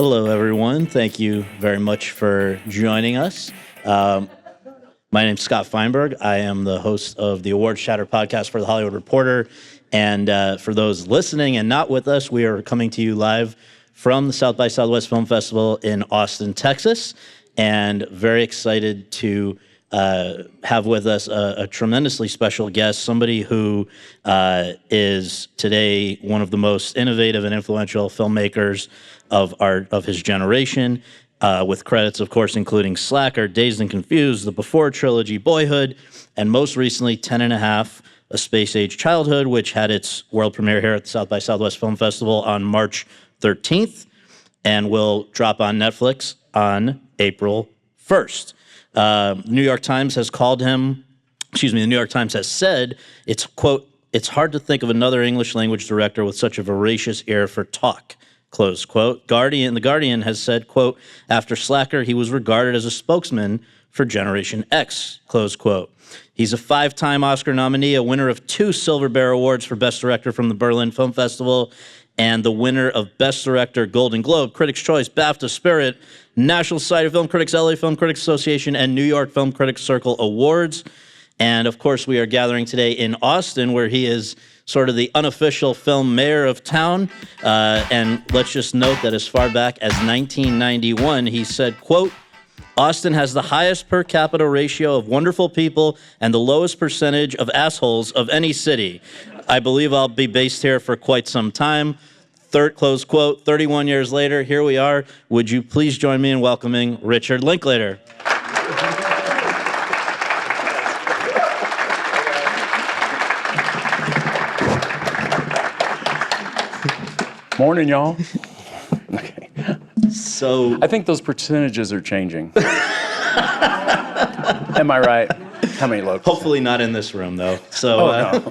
Hello, everyone. Thank you very much for joining us. My name's Scott Feinberg. I am the host of the Award Chatter podcast for The Hollywood Reporter. And for those listening and not with us, we are coming to you live from the South by Southwest Film Festival in Austin, Texas. And very excited to have with us a tremendously special guest, somebody who is today one of the most innovative and influential filmmakers of his generation, with credits, of course, including Slacker, Dazed and Confused, the Before Trilogy, Boyhood, and most recently, 10 and a Half, A Space-Age Childhood, which had its world premiere here at the South by Southwest Film Festival on March 13th, and will drop on Netflix on April 1st. The New York Times has the New York Times has said, it's, quote, "It's hard to think of another English language director with such a voracious ear for talk," close quote. The Guardian has said, quote, "After Slacker, he was regarded as a spokesman for Generation X," close quote. He's a 5-time Oscar nominee, a winner of 2 Silver Bear Awards for Best Director from the Berlin Film Festival, and the winner of Best Director, Golden Globe, Critics' Choice, BAFTA, Spirit, National Society of Film Critics, LA Film Critics Association, and New York Film Critics Circle Awards. And of course, we are gathering today in Austin, where he is sort of the unofficial film mayor of town. And let's just note that as far back as 1991, he said, quote, "Austin has the highest per capita ratio of wonderful people and the lowest percentage of assholes of any city. I believe I'll be based here for quite some time." Close quote. 31 years later, here we are. Would you please join me in welcoming Richard Linklater? Morning, y'all. Okay. So I think those percentages are changing. Am I right? How many locals? hopefully not in this room, though. So No.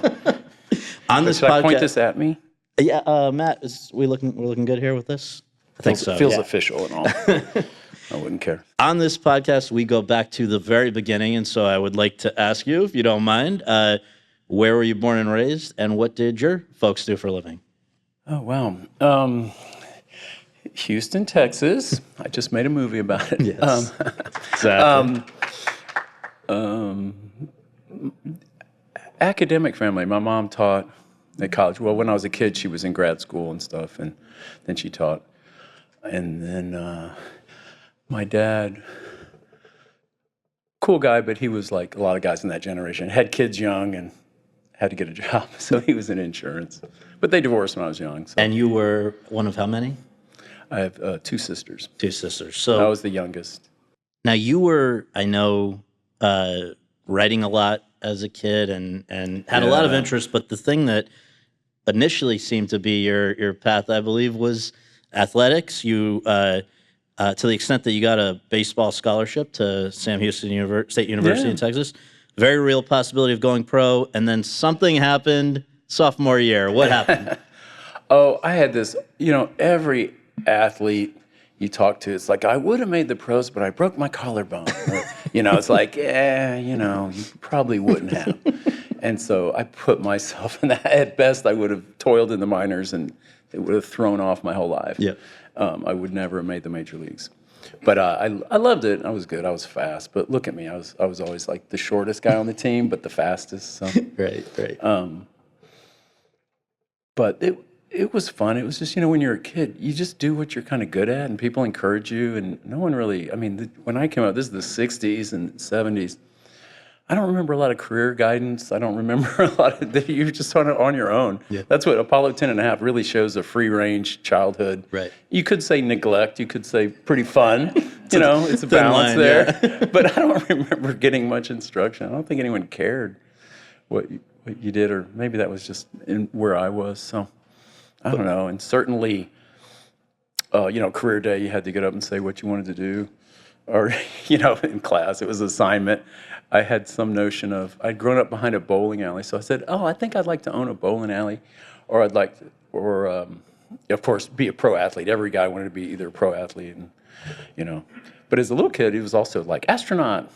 on this Should I point podcast, this at me? yeah, Matt, we're looking good here with this? I think so. Feels yeah. official and all. I wouldn't care. On this podcast, we go back to the very beginning, and so I would like to ask you, if you don't mind, where were you born and raised, and what did your folks do for a living? Oh, wow. Houston, Texas. I just made a movie about it. Yes. Exactly. Academic family. My mom taught at college. Well, when I was a kid, she was in grad school and stuff, and then she taught. And then my dad, cool guy, but he was like a lot of guys in that generation, had kids young and had to get a job, so he was in insurance. But they divorced when I was young. So. And you were one of how many? I have 2 sisters. 2 sisters. So I was the youngest. now you were, I know, writing a lot as a kid and had a lot of interest, but the thing that initially seemed to be your path, I believe, was athletics. You, to the extent that you got a baseball scholarship to Sam Houston State University in Texas, very real possibility of going pro, and then something happened sophomore year. What happened? Oh, I had this, every athlete you talk to, it's like, I would have made the pros, but I broke my collarbone. Or, it's like, you probably wouldn't have. And so I put myself in that. At best, I would have toiled in the minors, and it would have thrown off my whole life. Yeah. I would never have made the major leagues. But I loved it. I was good. I was fast. But look at me. I was always like the shortest guy on the team, but the fastest. So. Right. But it was fun. It was just, when you're a kid, you just do what you're kind of good at, and people encourage you. And no one really, when I came out, this is the 60s and 70s. I don't remember a lot of career guidance. I don't remember a lot of that. You're just on your own. Yeah. That's what Apollo 10 and a half really shows, a free-range childhood. Right. You could say neglect. You could say pretty fun. It's a balance line, there. Yeah. But I don't remember getting much instruction. I don't think anyone cared what you did, or maybe that was just where I was. So I don't know. And certainly, career day, you had to get up and say what you wanted to do. Or, in class, it was an assignment. I had some notion of, I'd grown up behind a bowling alley, so I said, I think I'd like to own a bowling alley, or I'd like to, of course, be a pro athlete. Every guy wanted to be either a pro athlete, and, But as a little kid, he was also like, astronaut,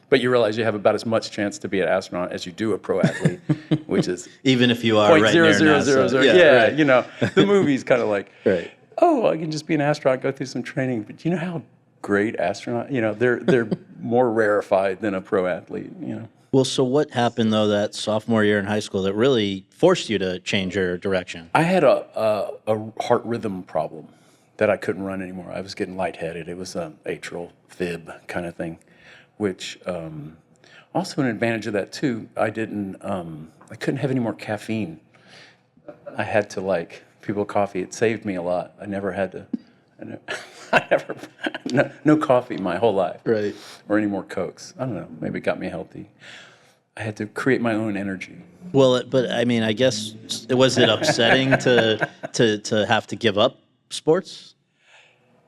But you realize you have about as much chance to be an astronaut as you do a pro athlete, which is even if you are right near NASA. Yeah, right. The movie's kind of like. Right. oh, I can just be an astronaut, go through some training. But you know how great astronaut, they're more rarefied than a pro athlete, Well, so what happened though that sophomore year in high school that really forced you to change your direction? I had a heart rhythm problem that I couldn't run anymore. I was getting lightheaded. It was an atrial fib kind of thing, which also an advantage of that too. I couldn't have any more caffeine. I had to people coffee. It saved me a lot. I never had to. No coffee my whole life. Right. Or any more Cokes. I don't know. Maybe it got me healthy. I had to create my own energy. Well, but I mean, I guess was it upsetting to have to give up sports?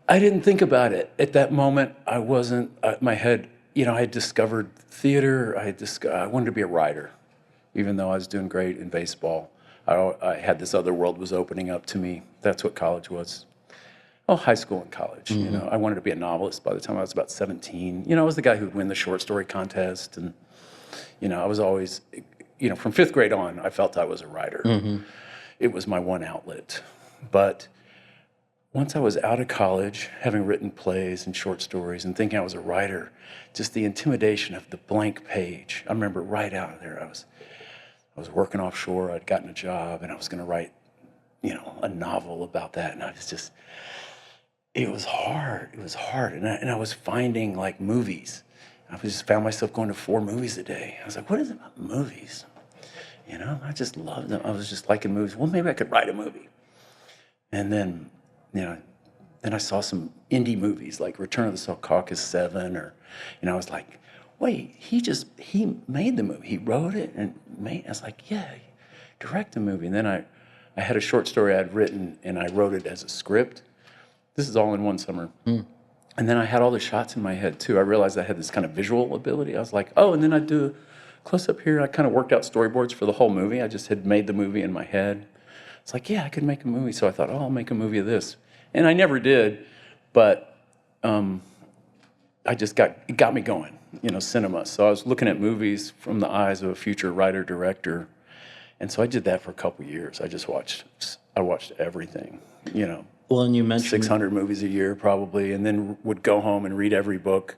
I didn't think about it at that moment. I wasn't. My head. I had discovered theater. I wanted to be a writer, even though I was doing great in baseball. I had this other world was opening up to me. That's what college was. Oh, high school and college. Mm-hmm. I wanted to be a novelist by the time I was about 17. I was the guy who would win the short story contest, and I was always, from fifth grade on, I felt I was a writer. Mm-hmm. It was my one outlet. But once I was out of college, having written plays and short stories and thinking I was a writer, just the intimidation of the blank page. I remember right out of there, I was working offshore. I'd gotten a job, and I was going to write, a novel about that, and I was just. It was hard. It was hard. And I was finding movies. I just found myself going to 4 movies a day. I was like, what is it about movies? I just loved them. I was just liking movies. Well, maybe I could write a movie. And then, then I saw some indie movies like Return of the Caucasus 7 or, I was like, wait, he made the movie. He wrote it and I was like, yeah, direct a movie. And then I had a short story I'd written and I wrote it as a script. This is all in one summer. And then I had all the shots in my head, too. I realized I had this kind of visual ability. I was like, oh, and then I'd do a close-up here. I kind of worked out storyboards for the whole movie. I just had made the movie in my head. It's like, yeah, I could make a movie. So I thought, oh, I'll make a movie of this. And I never did, but it got me going, cinema. So I was looking at movies from the eyes of a future writer-director. And so I did that for a couple years. I watched everything, Well, and you mentioned 600 movies a year probably, and then would go home and read every book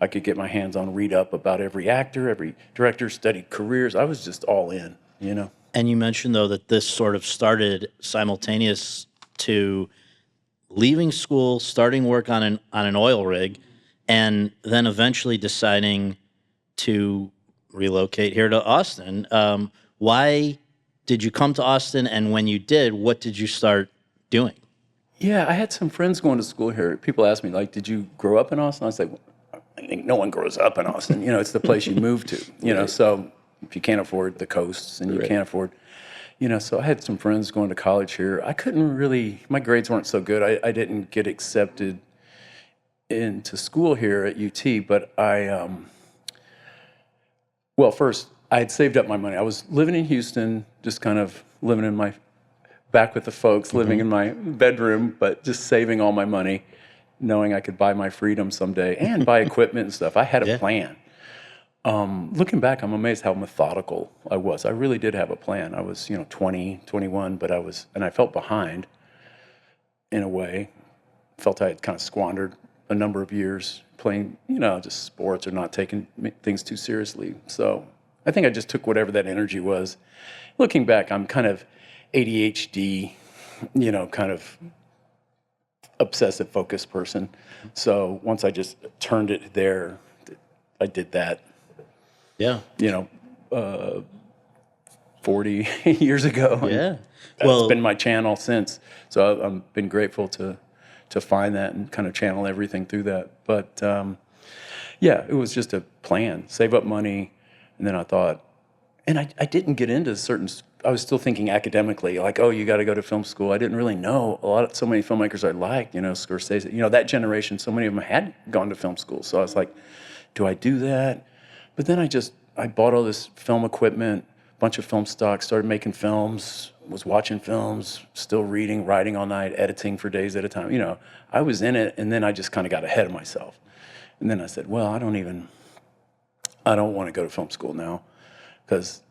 I could get my hands on, read up about every actor, every director, studied careers. I was just all in, And you mentioned, though, that this sort of started simultaneous to leaving school, starting work on an oil rig, and then eventually deciding to relocate here to Austin. Why did you come to Austin, and when you did, what did you start doing? Yeah, I had some friends going to school here. People ask me, did you grow up in Austin? I was like, I think no one grows up in Austin. It's the place you move to, Right. So if you can't afford the coasts and you can't afford, so I had some friends going to college here. I couldn't really, my grades weren't so good. I didn't get accepted into school here at UT, but first, I had saved up my money. I was living in Houston, just kind of living in back with the folks, living in my bedroom, but just saving all my money, knowing I could buy my freedom someday and buy equipment and stuff. I had a plan. Looking back, I'm amazed how methodical I was. I really did have a plan. I was, 20, 21, but I felt behind in a way. Felt I had kind of squandered a number of years playing, just sports or not taking things too seriously. So I think I just took whatever that energy was. Looking back, I'm kind of ADHD, kind of obsessive focused person. So once I just turned it there, I did that. Yeah. 40 years ago. Yeah. That's been my channel since. So I've been grateful to find that and kind of channel everything through that. But it was just a plan, save up money. And then I thought, and I didn't get into I was still thinking academically, you got to go to film school. I didn't really know so many filmmakers I liked, Scorsese, that generation, so many of them had gone to film school. So I was like, do I do that? But then I bought all this film equipment, bunch of film stock, started making films, was watching films, still reading, writing all night, editing for days at a time. I was in it, and then I just kind of got ahead of myself. And then I said, well, I don't want to go to film school now, because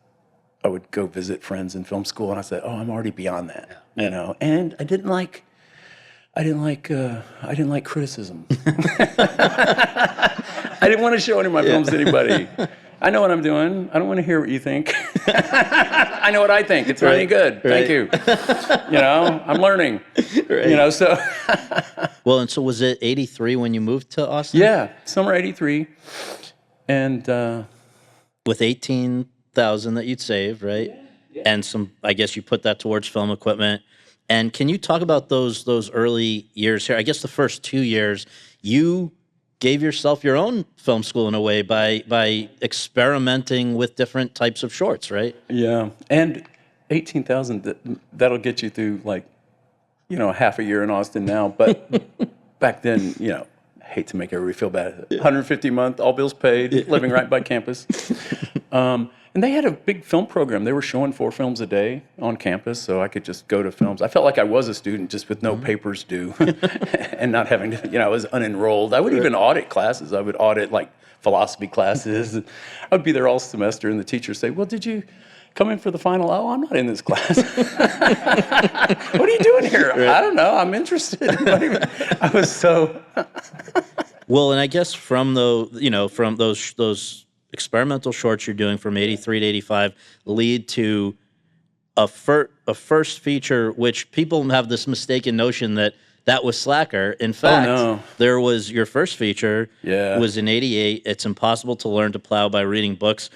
I would go visit friends in film school, and I said, oh, I'm already beyond that, And I didn't I didn't like criticism. I didn't want to show any of my films to anybody. I know what I'm doing. I don't want to hear what you think. I know what I think. It's really good. Thank you. I'm learning. So. Well, and so was it 83 when you moved to Austin? Yeah, summer 83. And with 18,000 that you'd saved, right? Yeah. And some, I guess you put that towards film equipment. And can you talk about those early years here? I guess the first 2 years, you gave yourself your own film school in a way by experimenting with different types of shorts, right? Yeah, and 18,000, that'll get you through half a year in Austin now. But back then, hate to make everybody feel bad. 150 a month, all bills paid, living right by campus. And they had a big film program. They were showing 4 films a day on campus, so I could just go to films. I felt like I was a student just with no papers due and not having to, I was unenrolled. I would even audit classes. I would audit philosophy classes. I would be there all semester, and the teacher would say, well, did you come in for the final? Oh, I'm not in this class. What are you doing here? Right. I don't know. I'm interested. I was so... Well, and I guess from those experimental shorts you're doing from 83 to 85 lead to a first feature, which people have this mistaken notion that was Slacker. In fact, there was your first feature was in 88. It's Impossible to Learn to Plow by Reading Books,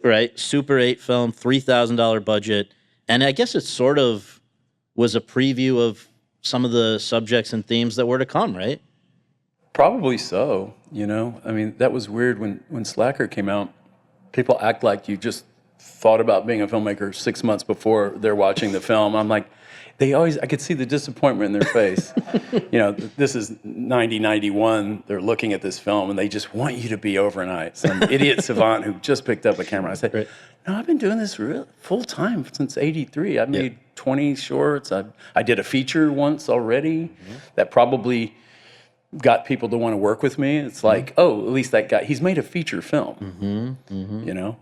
right? Super 8 film, $3,000 budget. And I guess it sort of was a preview of some of the subjects and themes that were to come, right? Probably so, I mean, that was weird when Slacker came out. People act like you just thought about being a filmmaker 6 months before they're watching the film. I'm like, I could see the disappointment in their face. This is 91. They're looking at this film and they just want you to be overnight. Some idiot savant who just picked up a camera. I said, no, I've been doing this full time since 83. I've made 20 shorts. I did a feature once already that probably got people to want to work with me. It's like, oh, at least that guy, he's made a feature film,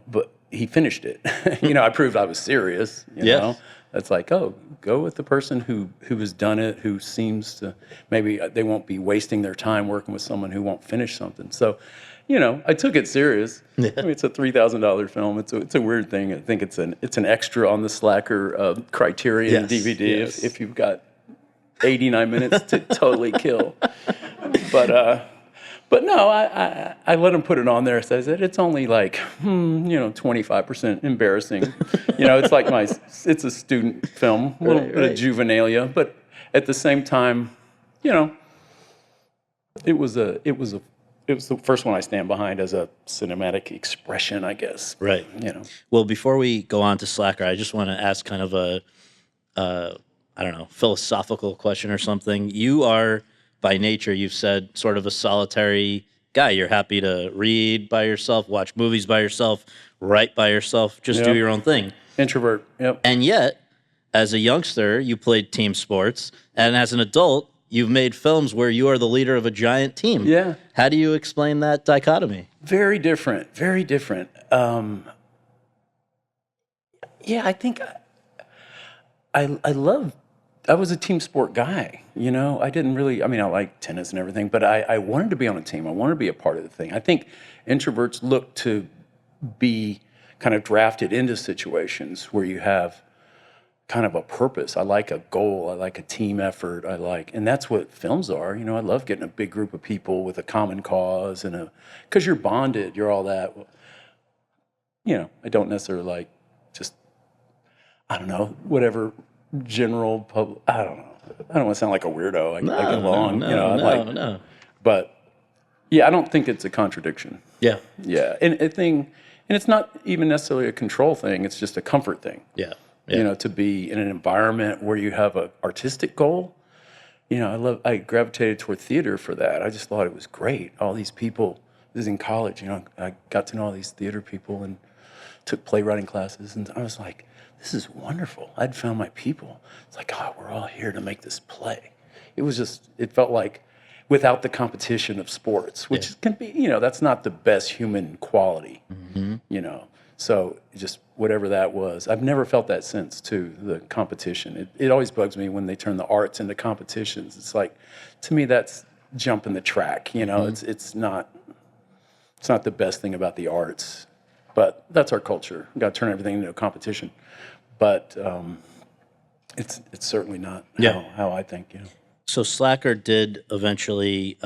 but he finished it. I proved I was serious, you know. It's like, oh, go with the person who has done it, who seems to, maybe they won't be wasting their time working with someone who won't finish something. So, I took it serious. Yeah. I mean, it's a $3,000 film. It's a weird thing. I think it's an extra on the Slacker Criterion DVD if you've got 89 minutes to totally kill. But no, I let him put it on there. So I said, it's only 25% embarrassing. It's like it's a student film, a little bit of juvenilia, but at the same time, it was the first one I stand behind as a cinematic expression, I guess. Right. Well, before we go on to Slacker, I just want to ask kind of a philosophical question or something. You are, by nature, you've said, sort of a solitary guy. You're happy to read by yourself, watch movies by yourself, write by yourself, just do your own thing. Introvert, yep. And yet, as a youngster, you played team sports, and as an adult, you've made films where you are the leader of a giant team. Yeah. How do you explain that dichotomy? Very different, very different. I think I was a team sport guy, I didn't really, I like tennis and everything, but I wanted to be on a team. I wanted to be a part of the thing. I think introverts look to be kind of drafted into situations where you have kind of a purpose. I like a goal. I like a team effort. And that's what films are. I love getting a big group of people with a common cause because you're bonded, you're all that. I don't necessarily like just, whatever general public, I don't know. I don't want to sound like a weirdo. I get along, No. But yeah, I don't think it's a contradiction. Yeah. Yeah. And it's not even necessarily a control thing. It's just a comfort thing. Yeah. To be in an environment where you have an artistic goal. I gravitated toward theater for that. I just thought it was great. All these people, this is in college, I got to know all these theater people and took playwriting classes. And I was like, this is wonderful. I'd found my people. It's like, we're all here to make this play. It felt like without the competition of sports, which can be, that's not the best human quality, So just whatever that was. I've never felt that since, too, the competition. It always bugs me when they turn the arts into competitions. It's like, to me, that's jumping the track. You know, it's not the best thing about the arts. But that's our culture. We've got to turn everything into a competition. But it's certainly not how I think. You know. So Slacker did eventually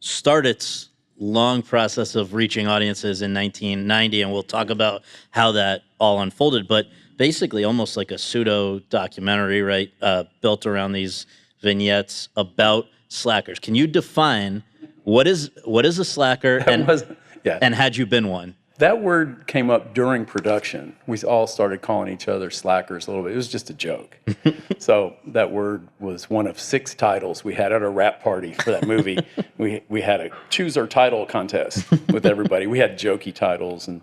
start its long process of reaching audiences in 1990, and we'll talk about how that all unfolded. But basically, almost like a pseudo documentary, right? Built around these vignettes about slackers. Can you define what is a slacker, and had you been one? That word came up during production. We all started calling each other slackers a little bit. It was just a joke. So that word was one of 6 titles we had at our rap party for that movie. We had a choose our title contest with everybody. We had jokey titles, and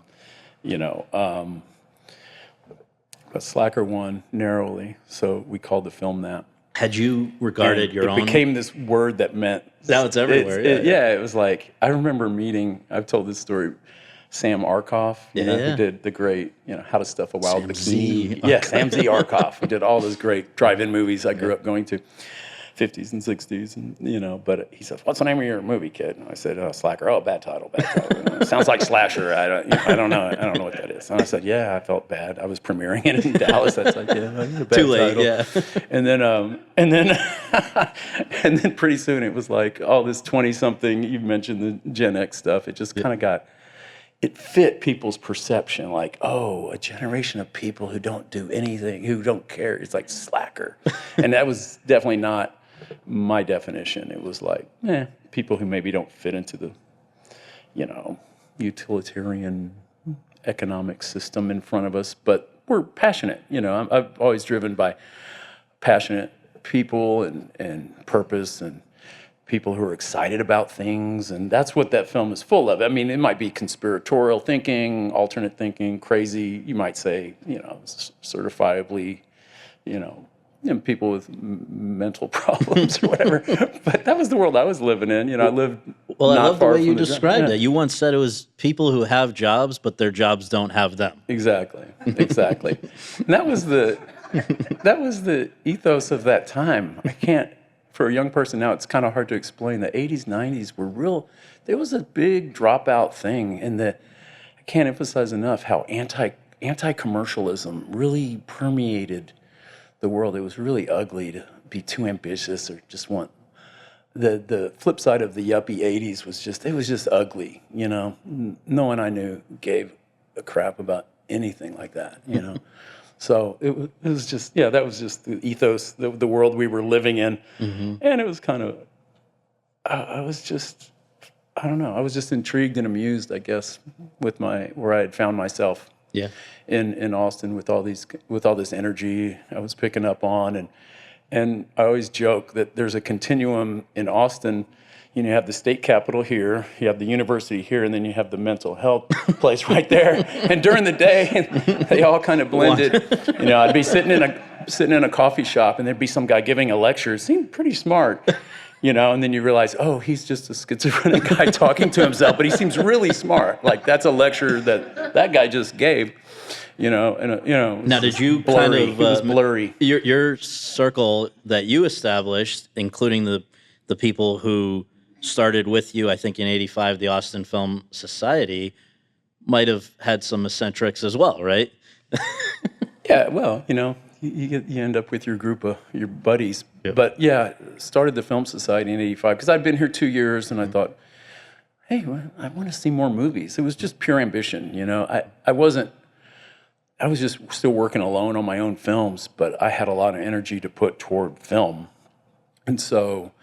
but Slacker won narrowly, so we called the film that. Had you regarded your own? It became this word that meant... Now it's everywhere. It was like, I remember meeting, I've told this story, Sam Arkoff, who did the great, How to Stuff a Wild Bikini. Yeah, Sam Z. Arkoff, who did all those great drive-in movies I grew up going to, 50s and 60s, and but he said, "What's the name of your movie, kid?" And I said, "Oh, Slacker." "Oh, bad title. Sounds like slasher. I don't know what that is." And I said, "Yeah, I felt bad. I was premiering it in Dallas." That's like, bad too late, title. yeah. And then and then pretty soon it was like all this 20-something. You mentioned the Gen X stuff. It just kind of it fit people's perception, like, oh, a generation of people who don't do anything, who don't care. It's like slacker. And that was definitely not my definition. It was like, people who maybe don't fit into the, utilitarian economic system in front of us, but we're passionate. I'm always driven by passionate people and purpose and people who are excited about things, and that's what that film is full of. I mean, it might be conspiratorial thinking, alternate thinking, crazy, you might say, certifiably, people with mental problems or whatever. But that was the world I was living in. I lived. Well, I not love the far way you from the described it. You once said it was people who have jobs, but their jobs don't have them. Exactly. And that was the ethos of that time. For a young person now, it's kind of hard to explain. The 80s, 90s were real. There was a big dropout thing, and I can't emphasize enough how anti-commercialism really permeated the world. It was really ugly to be too ambitious or just want. The flip side of the yuppie 80s was just ugly. No one I knew gave a crap about anything like that. So it was just, that was just the ethos, the world we were living in. Mm-hmm. And it was kind of, I was just intrigued and amused, I guess, with where I had found myself in Austin with all this energy I was picking up on. And I always joke that there's a continuum in Austin. You have the state capitol here, you have the university here, and then you have the mental health place right there. And during the day, they all kind of blended. I'd be sitting in a coffee shop, and there'd be some guy giving a lecture. It seemed pretty smart, and then you realize, oh, he's just a schizophrenic guy talking to himself, but he seems really smart. Like, that's a lecture that guy just gave. Now, did you blurry. kind of it was blurry? Your circle that you established, including the people who started with you, I think in '85, the Austin Film Society, might have had some eccentrics as well, right? Yeah, well, you end up with your group of your buddies. Yep. But started the Film Society in '85 because I'd been here 2 years, and I thought, hey, I want to see more movies. It was just pure ambition, I was just still working alone on my own films, but I had a lot of energy to put toward film, and so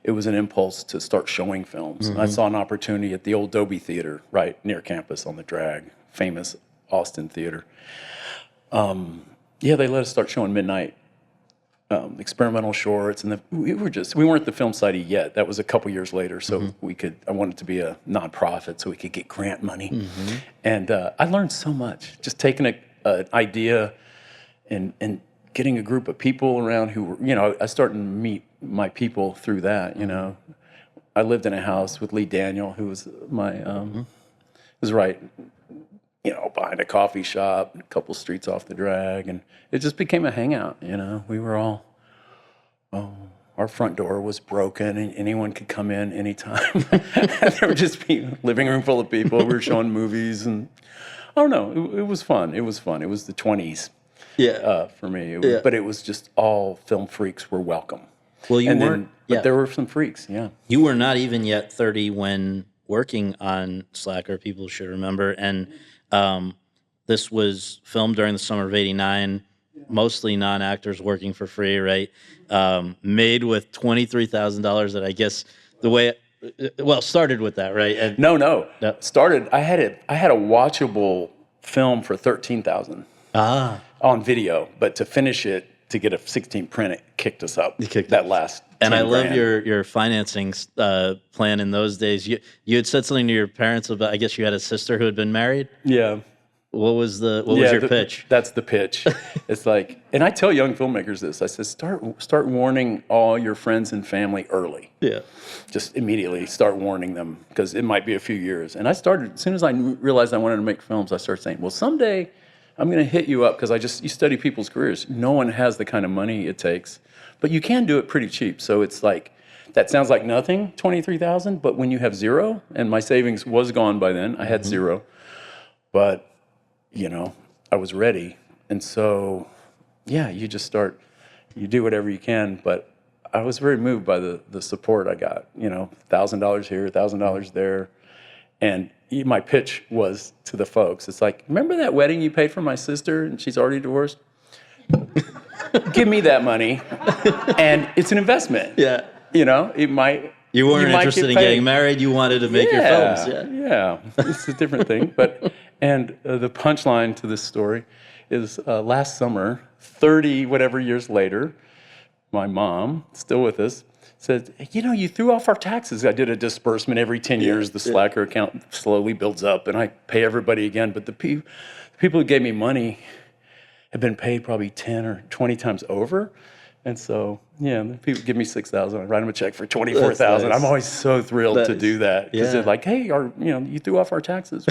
it was an impulse to start showing films. Mm-hmm. I saw an opportunity at the old Dobie Theater right near campus on the Drag, famous Austin theater. They let us start showing midnight experimental shorts, and we weren't the Film Society yet. That was a couple years later, so I wanted to be a nonprofit so we could get grant money. Mm-hmm. And I learned so much, just taking an idea and getting a group of people around who were, I started to meet my people through that, I lived in a house with Lee Daniel, who was my, was right behind a coffee shop, a couple streets off the drag, and it just became a hangout. We were all, our front door was broken, and anyone could come in anytime. There would just be a living room full of people. We were showing movies, and I don't know, it was fun. It was fun. It was the 20s. Yeah. For me, but it was just all film freaks were welcome. Well, you weren't. But there were some freaks. Yeah. You were not even yet 30 when working on Slacker. People should remember, and this was filmed during the summer of '89. Mostly non-actors working for free, right? Made with $23,000. That I guess the way started with that, right? And No. Started. I had a watchable film for $13,000. On video, but to finish it, to get a 16 print, it kicked us up. That last. And I love grand. your financing plan in those days. You had said something to your parents about. I guess you had a sister who had been married. Yeah. What was your pitch? That's the pitch. It's like, and I tell young filmmakers this. I said, start warning all your friends and family early. Yeah. Just immediately start warning them, because it might be a few years. And I started, as soon as I realized I wanted to make films, I started saying, well, someday I'm going to hit you up, because you study people's careers. No one has the kind of money it takes, but you can do it pretty cheap. So it's like, that sounds like nothing, $23,000, but when you have zero, and my savings was gone by then, I had zero, but I was ready. And so, you just you do whatever you can. But I was very moved by the support I got, $1,000 here, $1,000 there. And my pitch was to the folks, it's like, remember that wedding you paid for my sister and she's already divorced? Give me that money, and it's an investment. Yeah. It might. You weren't interested in getting married. You wanted to make your films. Yeah. It's a different thing. And the punchline to this story is last summer, 30 whatever years later, my mom, still with us, said, you threw off our taxes. I did a disbursement every 10 years. The Slacker account slowly builds up, and I pay everybody again. But the people who gave me money have been paid probably 10 or 20 times over. And so, the people give me $6,000. I write them a check for $24,000. Nice. I'm always so thrilled to do that, because they're like, hey, you threw off our taxes.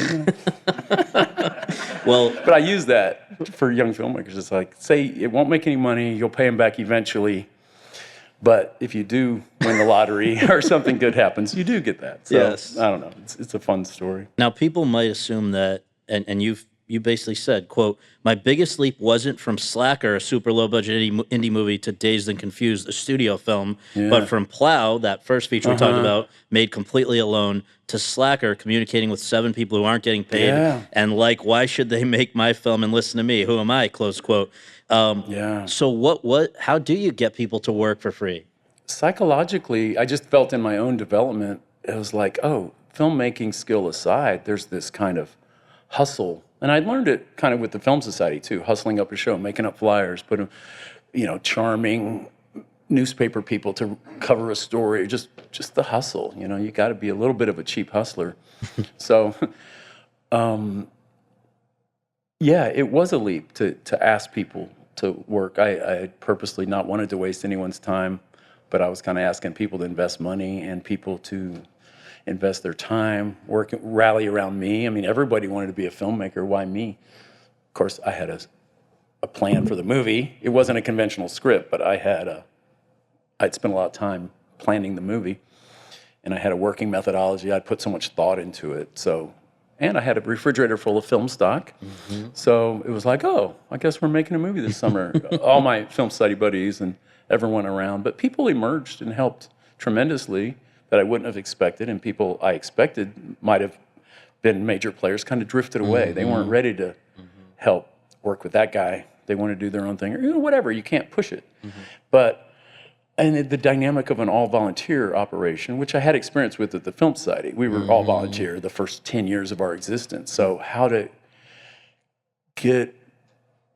Well, but I use that for young filmmakers. It's like, say it won't make any money. You'll pay them back eventually. But if you do win the lottery or something good happens, you do get that. So, yes. I don't know. It's a fun story. Now, people might assume that, and you basically said, quote, my biggest leap wasn't from Slacker, a super low-budget indie movie, to Dazed and Confused, a studio film, but from Plow, that first feature we talked about, made completely alone, to Slacker, communicating with 7 people who aren't getting paid, and why should they make my film and listen to me? Who am I? Close quote. So how do you get people to work for free? Psychologically, I just felt in my own development, it was like, filmmaking skill aside, there's this kind of hustle. And I learned it kind of with the Film Society too, hustling up a show, making up flyers, charming newspaper people to cover a story, just the hustle. You got to be a little bit of a cheap hustler. So, it was a leap to ask people to work. I purposely not wanted to waste anyone's time, but I was kind of asking people to invest money and people to invest their time, rally around me. I mean, everybody wanted to be a filmmaker. Why me? Of course, I had a plan for the movie. It wasn't a conventional script, but I'd spent a lot of time planning the movie, and I had a working methodology. I'd put so much thought into it. And I had a refrigerator full of film stock. Mm-hmm. So it was like, I guess we're making a movie this summer. All my film study buddies and everyone around. But people emerged and helped tremendously that I wouldn't have expected, and people I expected might have been major players kind of drifted away. Mm-hmm. They weren't ready to help work with that guy. They want to do their own thing, or whatever. You can't push it. Mm-hmm. And the dynamic of an all-volunteer operation, which I had experience with at the Film Society. We were all volunteer the first 10 years of our existence. So how to get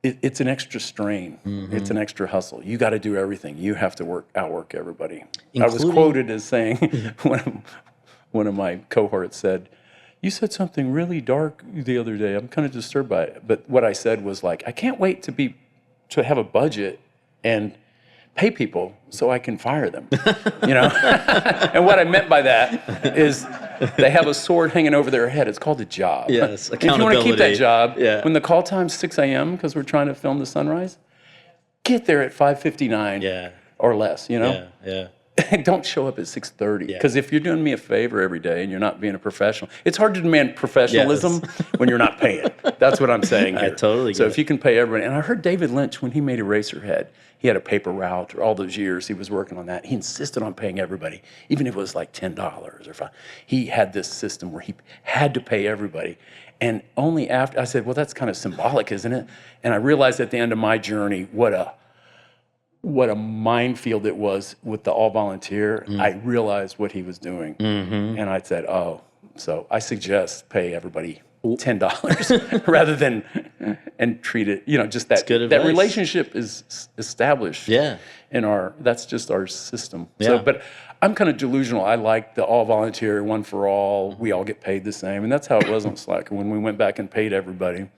it's an extra strain. Mm-hmm. It's an extra hustle. You got to do everything. You have to outwork everybody. I was quoted as saying, one of my cohorts said, "You said something really dark the other day. I'm kind of disturbed by it." But what I said was like, I can't wait to have a budget and pay people so I can fire them, you know? And what I meant by that is they have a sword hanging over their head. It's called a job. Yes, If you want to keep that job, Yeah. when the call time's 6 a.m. because we're trying to film the sunrise, get there at 5:59 Yeah. or less, you know? Yeah. Don't show up at 6:30 because if you're doing me a favor every day and you're not being a professional, it's hard to demand professionalism when you're not paying. That's what I'm saying here. I totally So get if you can pay everybody, and I heard David Lynch when he made Eraserhead, he had a paper route. All those years he was working on that. He insisted on paying everybody, even if it was like $10 or $5. He had this system where he had to pay everybody. And only after I said, well, that's kind of symbolic, isn't it? And I realized at the end of my journey what a minefield it was with the all-volunteer. I realized what he was doing. And I said, oh, so I suggest pay everybody $10 rather than, and treat it, you know, just that, that relationship is established that's just our system. So, but I'm kind of delusional. I like the all-volunteer, one for all, we all get paid the same. And that's how it was on Slacker. When we went back and paid everybody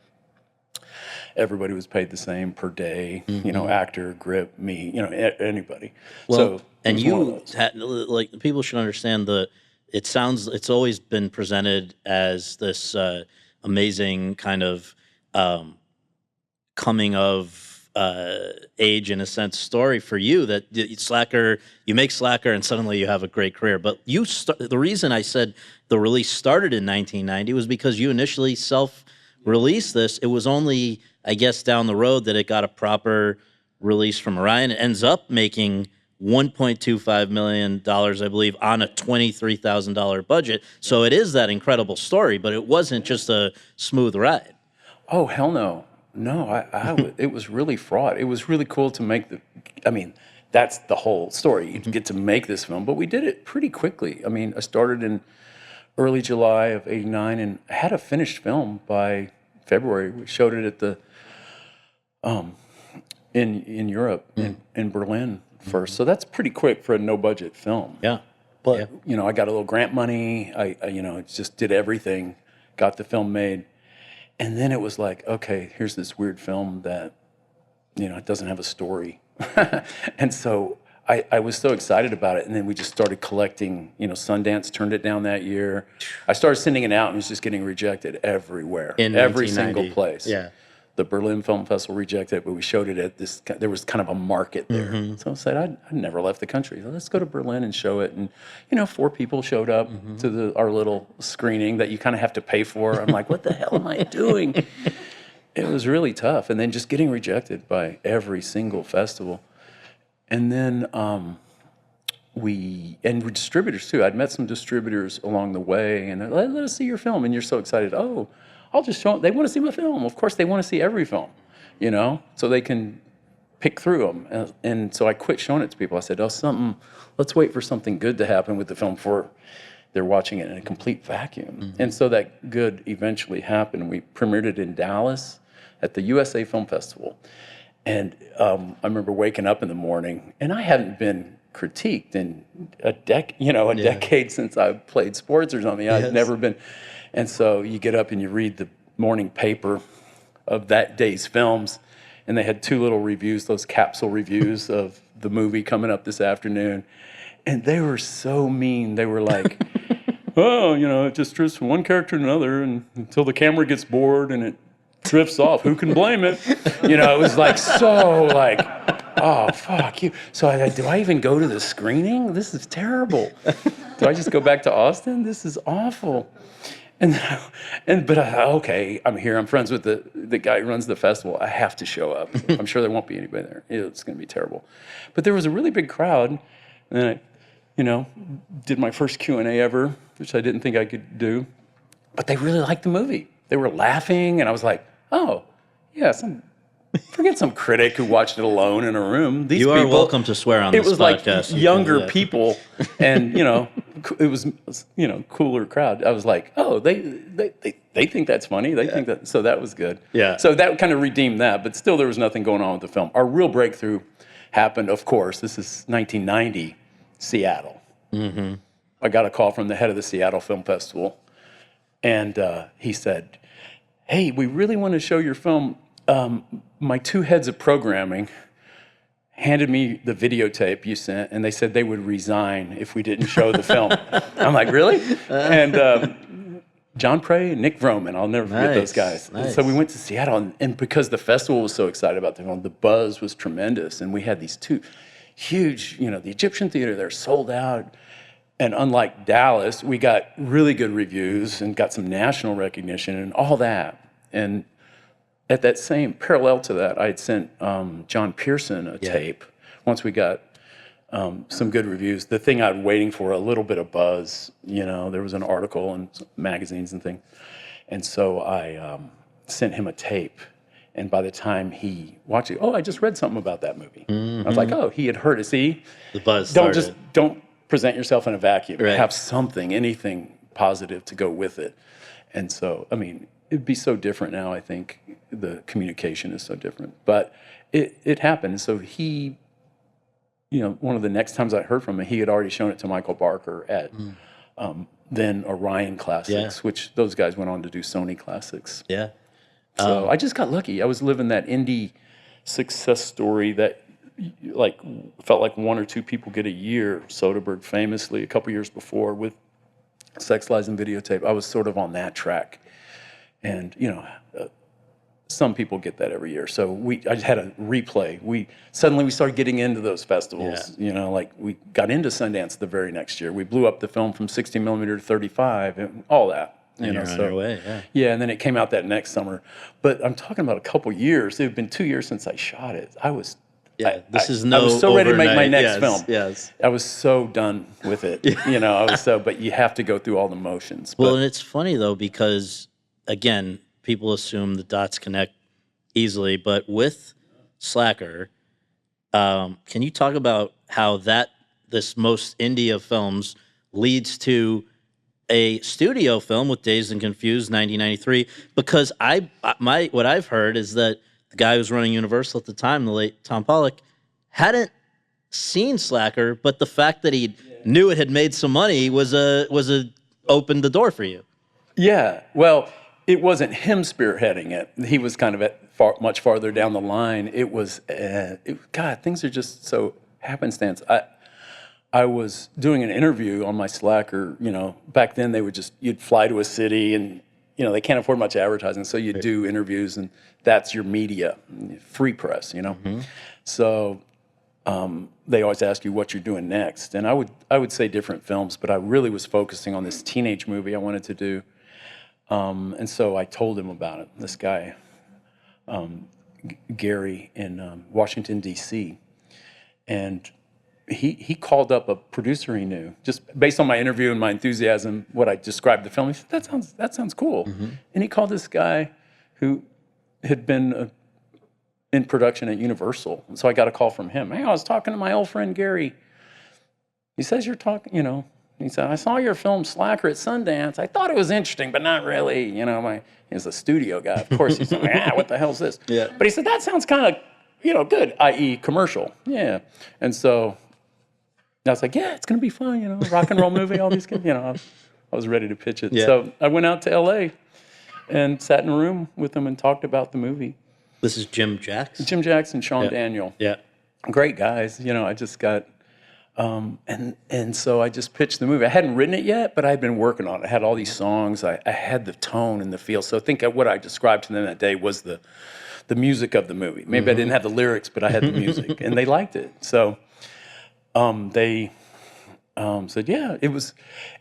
was paid the same per day, you know, actor, grip, me, you know, anybody. Well, so and you had, like, people should understand it's always been presented as this amazing kind of coming of age, in a sense, story for you, that you make Slacker and suddenly you have a great career. But the reason I said the release started in 1990 was because you initially self-released this. It was only, I guess, down the road that it got a proper release from Orion. It ends up making $1.25 million, I believe, on a $23,000 budget. So it is that incredible story, but it wasn't just a smooth ride. Oh, hell no. No, it was really fraught. It was really cool to make that's the whole story. You get to make this film, but we did it pretty quickly. I mean, I started in early July of '89 and I had a finished film by February. We showed it at the in Europe, in Berlin first. So that's pretty quick for a no-budget film. Yeah. But, you know, I got a little grant money. I just did everything, got the film made. And then it was like, okay, here's this weird film that, you know, it doesn't have a story. And so I was so excited about it. And then we just started collecting, you know, Sundance turned it down that year. I started sending it out and it was just getting rejected everywhere. In every 1990. single place. Yeah. The Berlin Film Festival rejected it, but we showed it at there was kind of a market there. So I said, I never left the country. So let's go to Berlin and show it. And, you know, 4 people showed up to our little screening that you kind of have to pay for. I'm like, what the hell am I doing? It was really tough. And then just getting rejected by every single festival. And then with distributors too. I'd met some distributors along the way and they're like, let us see your film. And you're so excited. Oh, I'll just show them. They want to see my film. Of course, they want to see every film, you know, so they can pick through them. And so I quit showing it to people. I said, let's wait for something good to happen with the film before they're watching it in a complete vacuum. And so that good eventually happened. We premiered it in Dallas at the USA Film Festival. And I remember waking up in the morning, and I hadn't been critiqued in a decade since I played sports or something. I'd never been. And so you get up and you read the morning paper of that day's films, and they had 2 little reviews, those capsule reviews of the movie coming up this afternoon. And they were so mean. They were like, oh, you know, it just drifts from one character to another and until the camera gets bored and it drifts off. Who can blame it? You know, it was like so like, oh, fuck you. So do I even go to the screening? This is terrible. Do I just go back to Austin? This is awful. But okay, I'm here. I'm friends with the guy who runs the festival. I have to show up. I'm sure there won't be anybody there. It's going to be terrible. But there was a really big crowd. And then I, you know, did my first Q&A ever, which I didn't think I could do. But they really liked the movie. They were laughing, and I was like, oh, yeah, forget some critic who watched it alone in a room. These you people, are welcome to swear on this podcast. It was like younger people, and, you know, it was, you know, cooler crowd. I was like, oh, they think that's funny. They think that, so that was good. Yeah. So that kind of redeemed that, but still there was nothing going on with the film. Our real breakthrough happened, of course, this is 1990, Seattle. I got a call from the head of the Seattle Film Festival, and he said, hey, we really want to show your film. My 2 heads of programming, handed me the videotape you sent, and they said they would resign if we didn't show the film. I'm like, really? And John Prey and Nick Vroman, I'll never forget those guys. Nice. So we went to Seattle, and because the festival was so excited about the film, the buzz was tremendous, and we had these two huge, the Egyptian Theater there sold out. And unlike Dallas, we got really good reviews and got some national recognition and all that. And at that same parallel to that, I had sent John Pearson a tape once we got some good reviews. The thing I was waiting for, a little bit of buzz, there was an article in magazines and things. And so I sent him a tape. And by the time he watched it, I just read something about that movie. I was like, he had heard it. See, the buzz don't present yourself in a vacuum. Right. Have something, anything positive to go with it. And so, it'd be so different now, I think. The communication is so different. But it happened. So he, one of the next times I heard from him, he had already shown it to Michael Barker at then Orion Classics, which those guys went on to do Sony Classics. Yeah. So I just got lucky. I was living that indie success story that felt like one or two people get a year. Soderbergh famously, a couple years before with Sex, Lies, and Videotape, I was sort of on that track. And, some people get that every year. So I just had a replay. We started getting into those festivals. We got into Sundance the very next year. We blew up the film from 60 millimeter to 35 and all that. You're on your way, yeah, and then it came out that next summer. But I'm talking about a couple years. It had been 2 years since I shot it. I was so ready to make my next film. Yes. I was so done with it. But you have to go through all the motions. Well, and it's funny though, because again, people assume the dots connect easily, but with Slacker, can you talk about how this most indie of films leads to a studio film with Dazed and Confused, 1993? Because what I've heard is that the guy who was running Universal at the time, the late Tom Pollock, hadn't seen Slacker, but the fact that he knew it had made some money opened the door for you. Yeah, well, it wasn't him spearheading it. He was kind of much farther down the line. It was, God, things are just so happenstance. I was doing an interview on my Slacker. Back then you'd fly to a city and they can't afford much advertising, so you do interviews, and that's your media, free press, So they always ask you what you're doing next, and I would say different films, but I really was focusing on this teenage movie I wanted to do, and so I told him about it. This guy, Gary in Washington D.C., and he called up a producer he knew, just based on my interview and my enthusiasm, what I described the film. He said, that sounds cool. And he called this guy who had been in production at Universal. And so I got a call from him. Hey, I was talking to my old friend Gary. He says you're talking, he said, I saw your film Slacker at Sundance. I thought it was interesting, but not really. He's a studio guy. Of course, he's like, what the hell's this? Yeah. But he said, that sounds kind of, good, i.e. commercial. Yeah. And so I was like, yeah, it's going to be fun, rock and roll movie, all these kids, I was ready to pitch it. Yeah. So I went out to LA and sat in a room with them and talked about the movie. This is Jim Jackson? Jim Jackson, Sean Daniel. Yeah. Great guys. I just got, and so I just pitched the movie. I hadn't written it yet, but I had been working on it. I had all these songs. I had the tone and the feel. So I think what I described to them that day was the music of the movie. Maybe I didn't have the lyrics, but I had the music, and they liked it. So they said, yeah, it was,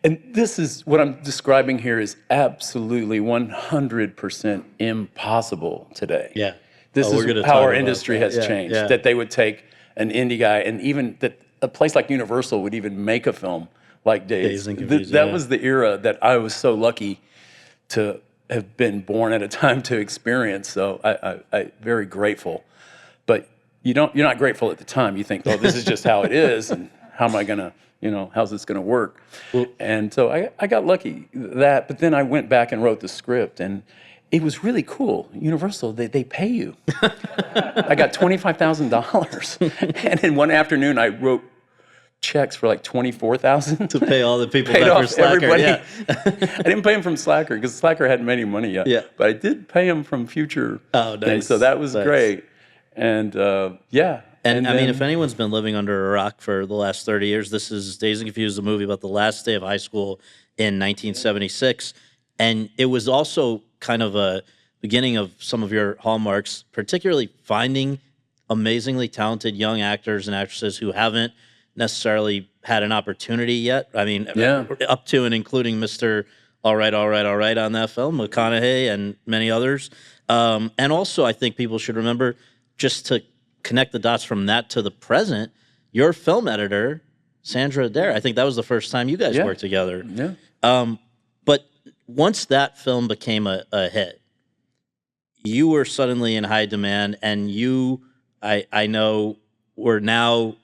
and this is what I'm describing here is absolutely 100% impossible today. Yeah. This is how our industry has changed, that they would take an indie guy, and even that a place like Universal would even make a film like Dazed. That was the era that I was so lucky to have been born at a time to experience. So I very grateful. But you're not grateful at the time. You think, this is just how it is, and how am I gonna, how's this gonna work? Well, and so I got lucky that, but then I went back and wrote the script, and it was really cool. Universal, they pay you. I got $25,000, and in one afternoon I wrote checks for like $24,000 to pay all the people that were Slacker. Everybody. Yeah. I didn't pay him from Slacker because Slacker hadn't made any money yet. Yeah. But I did pay him from future. Oh, nice. Things, so that was great. And And I mean, if anyone's been living under a rock for the last 30 years, this is Dazed and Confused, the movie about the last day of high school in 1976. And it was also kind of a beginning of some of your hallmarks, particularly finding amazingly talented young actors and actresses who haven't necessarily had an opportunity yet. I mean, up to and including Mr. All Right, All Right, All Right on that film, McConaughey and many others. And also, I think people should remember, just to connect the dots from that to the present, your film editor, Sandra Adair, I think that was the first time you guys worked together. Yeah. But once that film became a hit, you were suddenly in high demand, and you, I know, were now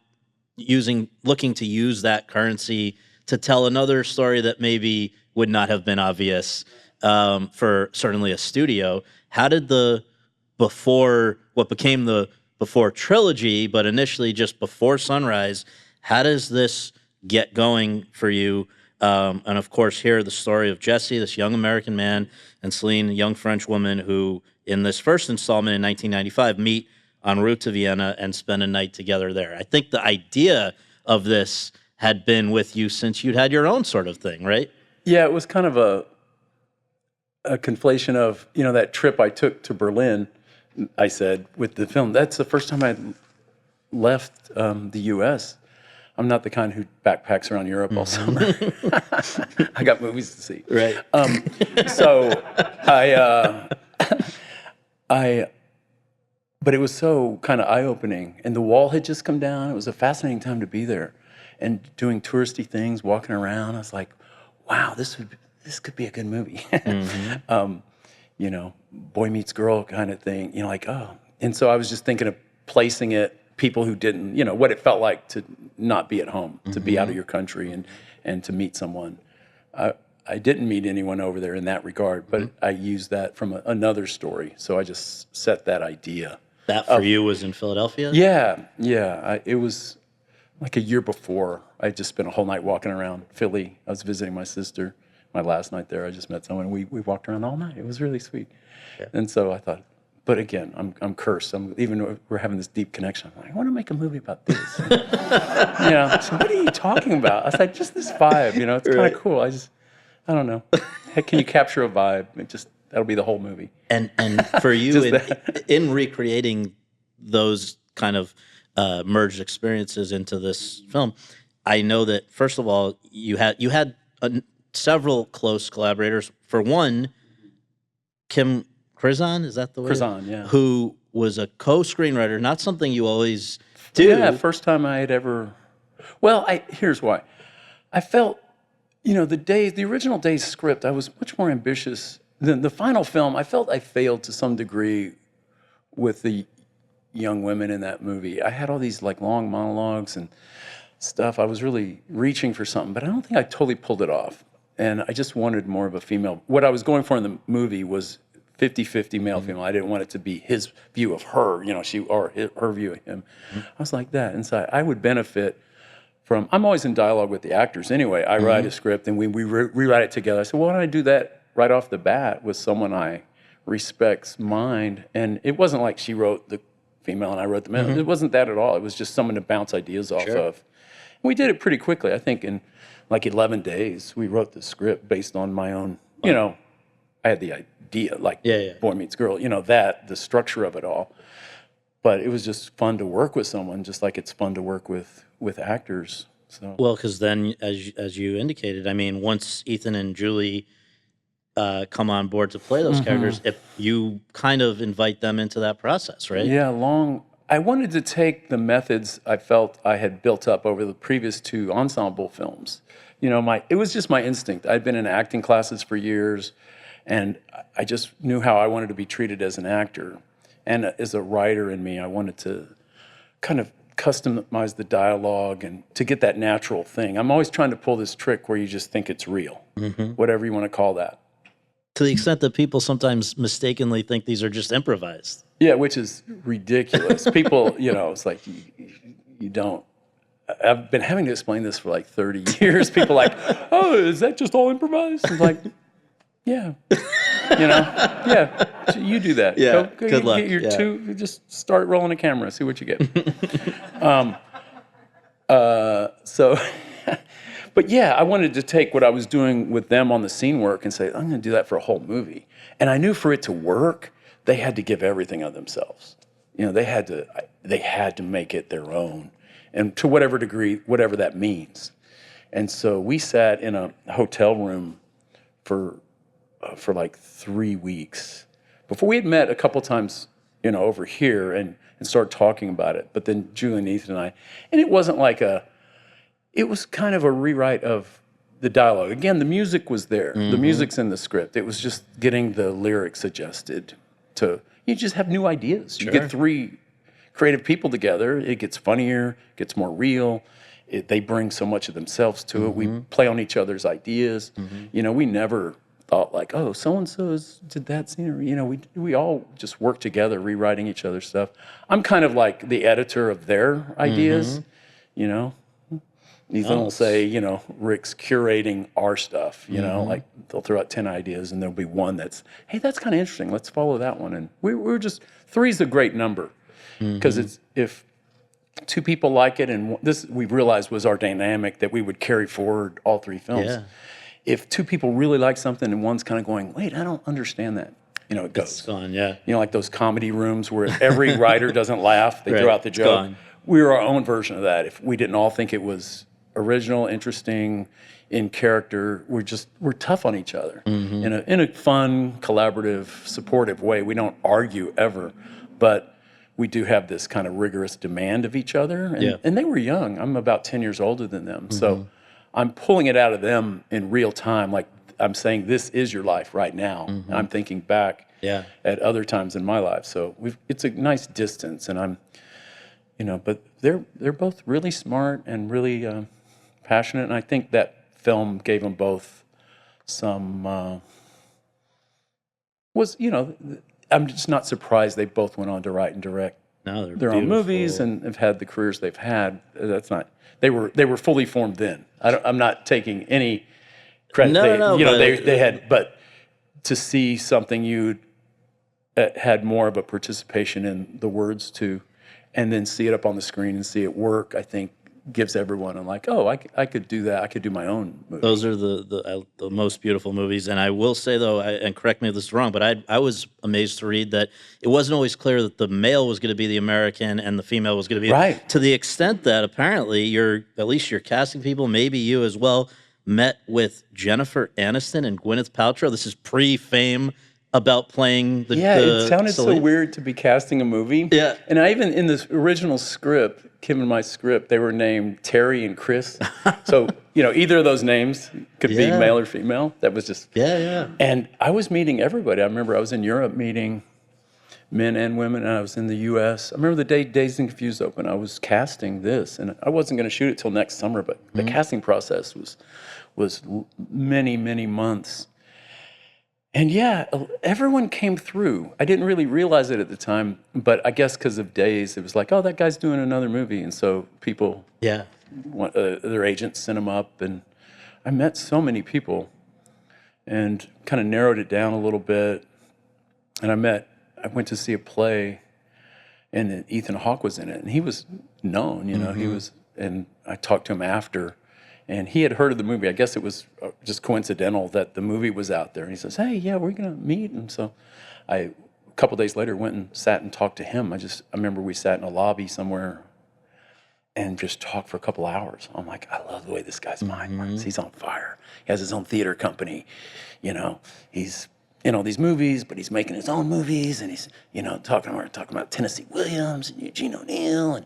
looking to use that currency to tell another story that maybe would not have been obvious for certainly a studio. How did what became the Before Trilogy, but initially just Before Sunrise, how does this get going for you? And of course, hear the story of Jesse, this young American man, and Celine, a young French woman who, in this first installment in 1995, meet en route to Vienna and spend a night together there. I think the idea of this had been with you since you'd had your own sort of thing, right? Yeah, it was kind of a conflation of, that trip I took to Berlin, I said, with the film. That's the first time I'd left the U.S. I'm not the kind who backpacks around Europe all summer. I got movies to see. Right. So but it was so kind of eye-opening. And the wall had just come down. It was a fascinating time to be there. And doing touristy things, walking around. I was like, wow, this could be a good movie. Boy meets girl kind of thing. And so I was just thinking of placing it, people who didn't, what it felt like to not be at home, to be out of your country and to meet someone. I didn't meet anyone over there in that regard, but I used that from another story. So I just set that idea. That for you was in Philadelphia? Yeah. It was like a year before. I just spent a whole night walking around Philly. I was visiting my sister. My last night there, I just met someone. We walked around all night. It was really sweet. Yeah. And so I thought, but again, I'm cursed. Even though we're having this deep connection, I'm like, I want to make a movie about this. So what are you talking about? I was like, just this vibe. It's kind of cool. I don't know. Can you capture a vibe? That'll be the whole movie. And for you, in recreating those kind of merged experiences into this film, I know that first of all, you had several close collaborators. For one, Kim Krizan, is that the word? Krizan, yeah. Who was a co-screenwriter, not something you always do. Yeah, first time I had ever. Well, here's why. I felt, the original Dazed script, I was much more ambitious than the final film. I felt I failed to some degree with the young women in that movie. I had all these long monologues and stuff. I was really reaching for something, but I don't think I totally pulled it off. And I just wanted more of a female. What I was going for in the movie was 50-50 male-female. I didn't want it to be his view of her, her view of him. I was like that. And so I would benefit from, I'm always in dialogue with the actors anyway. I write a script and we rewrite it together. I said, well, why don't I do that right off the bat with someone I respect's mind? And it wasn't like she wrote the female and I wrote the male. It wasn't that at all. It was just someone to bounce ideas off of. And we did it pretty quickly. I think in 11 days, we wrote the script based on my own, I had the idea, Boy Meets Girl, the structure of it all. But it was just fun to work with someone, just like it's fun to work with actors. So. Well, because then, as you indicated, I mean, once Ethan and Julie come on board to play those characters, if you kind of invite them into that process, right? Yeah, I wanted to take the methods I felt I had built up over the previous two ensemble films. It was just my instinct. I'd been in acting classes for years, and I just knew how I wanted to be treated as an actor. And as a writer in me, I wanted to kind of customize the dialogue and to get that natural thing. I'm always trying to pull this trick where you just think it's real, whatever you want to call that. To the extent that people sometimes mistakenly think these are just improvised. Yeah, which is ridiculous. People, it's like you don't. I've been having to explain this for 30 years. People oh, is that just all improvised? I'm like, yeah. You know, yeah, you do that. Yeah, Go good luck. Get your Yeah. two. Just start rolling a camera. See what you get. So, but yeah, I wanted to take what I was doing with them on the scene work and say, I'm going to do that for a whole movie. And I knew for it to work, they had to give everything of themselves. You know, they had to make it their own, and to whatever degree, whatever that means. And so we sat in a hotel room for like 3 weeks before we had met a couple times, you know, over here and started talking about it. But then Julie and Ethan and I, and it wasn't like it was kind of a rewrite of the dialogue. Again, the music was there. The music's in the script. It was just getting the lyrics adjusted to, you just have new ideas. You get three creative people together. It gets funnier, gets more real. They bring so much of themselves to it. We play on each other's ideas. You know, we never thought like, oh, so-and-so did that scene. Or, you know, we all just work together, rewriting each other's stuff. I'm kind of like the editor of their ideas, you know. Ethan will say, you know, Rick's curating our stuff, you know, like they'll throw out 10 ideas and there'll be one that's, hey, that's kind of interesting. Let's follow that one. And we're just, 3's a great number because it's, if two people like it, and this we realized was our dynamic that we would carry forward all 3 films. Yeah. If 2 people really like something and one's kind of going, wait, I don't understand that. You know, it goes. It's gone, yeah. You know, like those comedy rooms where every writer doesn't laugh, they throw out the joke. Gone. We were our own version of that. If we didn't all think it was original, interesting, in character, we're tough on each other in a fun, collaborative, supportive way. We don't argue ever, but we do have this kind of rigorous demand of each other. And they were young. I'm about 10 years older than them. So I'm pulling it out of them in real time. Like I'm saying, this is your life right now. And I'm thinking back at other times in my life. So it's a nice distance, and I'm, you know, but they're both really smart and really passionate. And I think that film gave them both some, you know, I'm just not surprised they both went on to write and direct their own movies and have had the careers they've had. That's not, they were fully formed then. I'm not taking any credit. They had, but to see something you had more of a participation in the words to, and then see it up on the screen and see it work, I think gives everyone, I'm like, oh, I could do that. I could do my own movie. Those are the most beautiful movies. And I will say, though, and correct me if this is wrong, but I was amazed to read that it wasn't always clear that the male was going to be the American and the female was going to be... Right. To the extent that apparently at least your casting people, maybe you as well, met with Jennifer Aniston and Gwyneth Paltrow. This is pre-fame about playing the... Yeah, it sounded so weird to be casting a movie. Yeah. And I even, in this original script, Kim and my script, they were named Terry and Chris. So, you know, either of those names could be male or female. That was just... Yeah. And I was meeting everybody. I remember I was in Europe meeting men and women, and I was in the U.S. I remember the day Dazed and Confused opened, I was casting this, and I wasn't going to shoot it till next summer, but the casting process was many, many months. And yeah, everyone came through. I didn't really realize it at the time, but I guess because of Dazed, it was like, oh, that guy's doing another movie. And so people, their agents sent him up, and I met so many people and kind of narrowed it down a little bit. And I went to see a play, and Ethan Hawke was in it, and he was known, you know, he was, and I talked to him after. And he had heard of the movie. I guess it was just coincidental that the movie was out there. And he says, hey, yeah, we're going to meet. And so a couple days later, went and sat and talked to him. I remember we sat in a lobby somewhere and just talked for a couple hours. I'm like, I love the way this guy's mind works. He's on fire. He has his own theater company. You know, he's in all these movies, but he's making his own movies. And he's, you know, talking about Tennessee Williams and Eugene O'Neill and,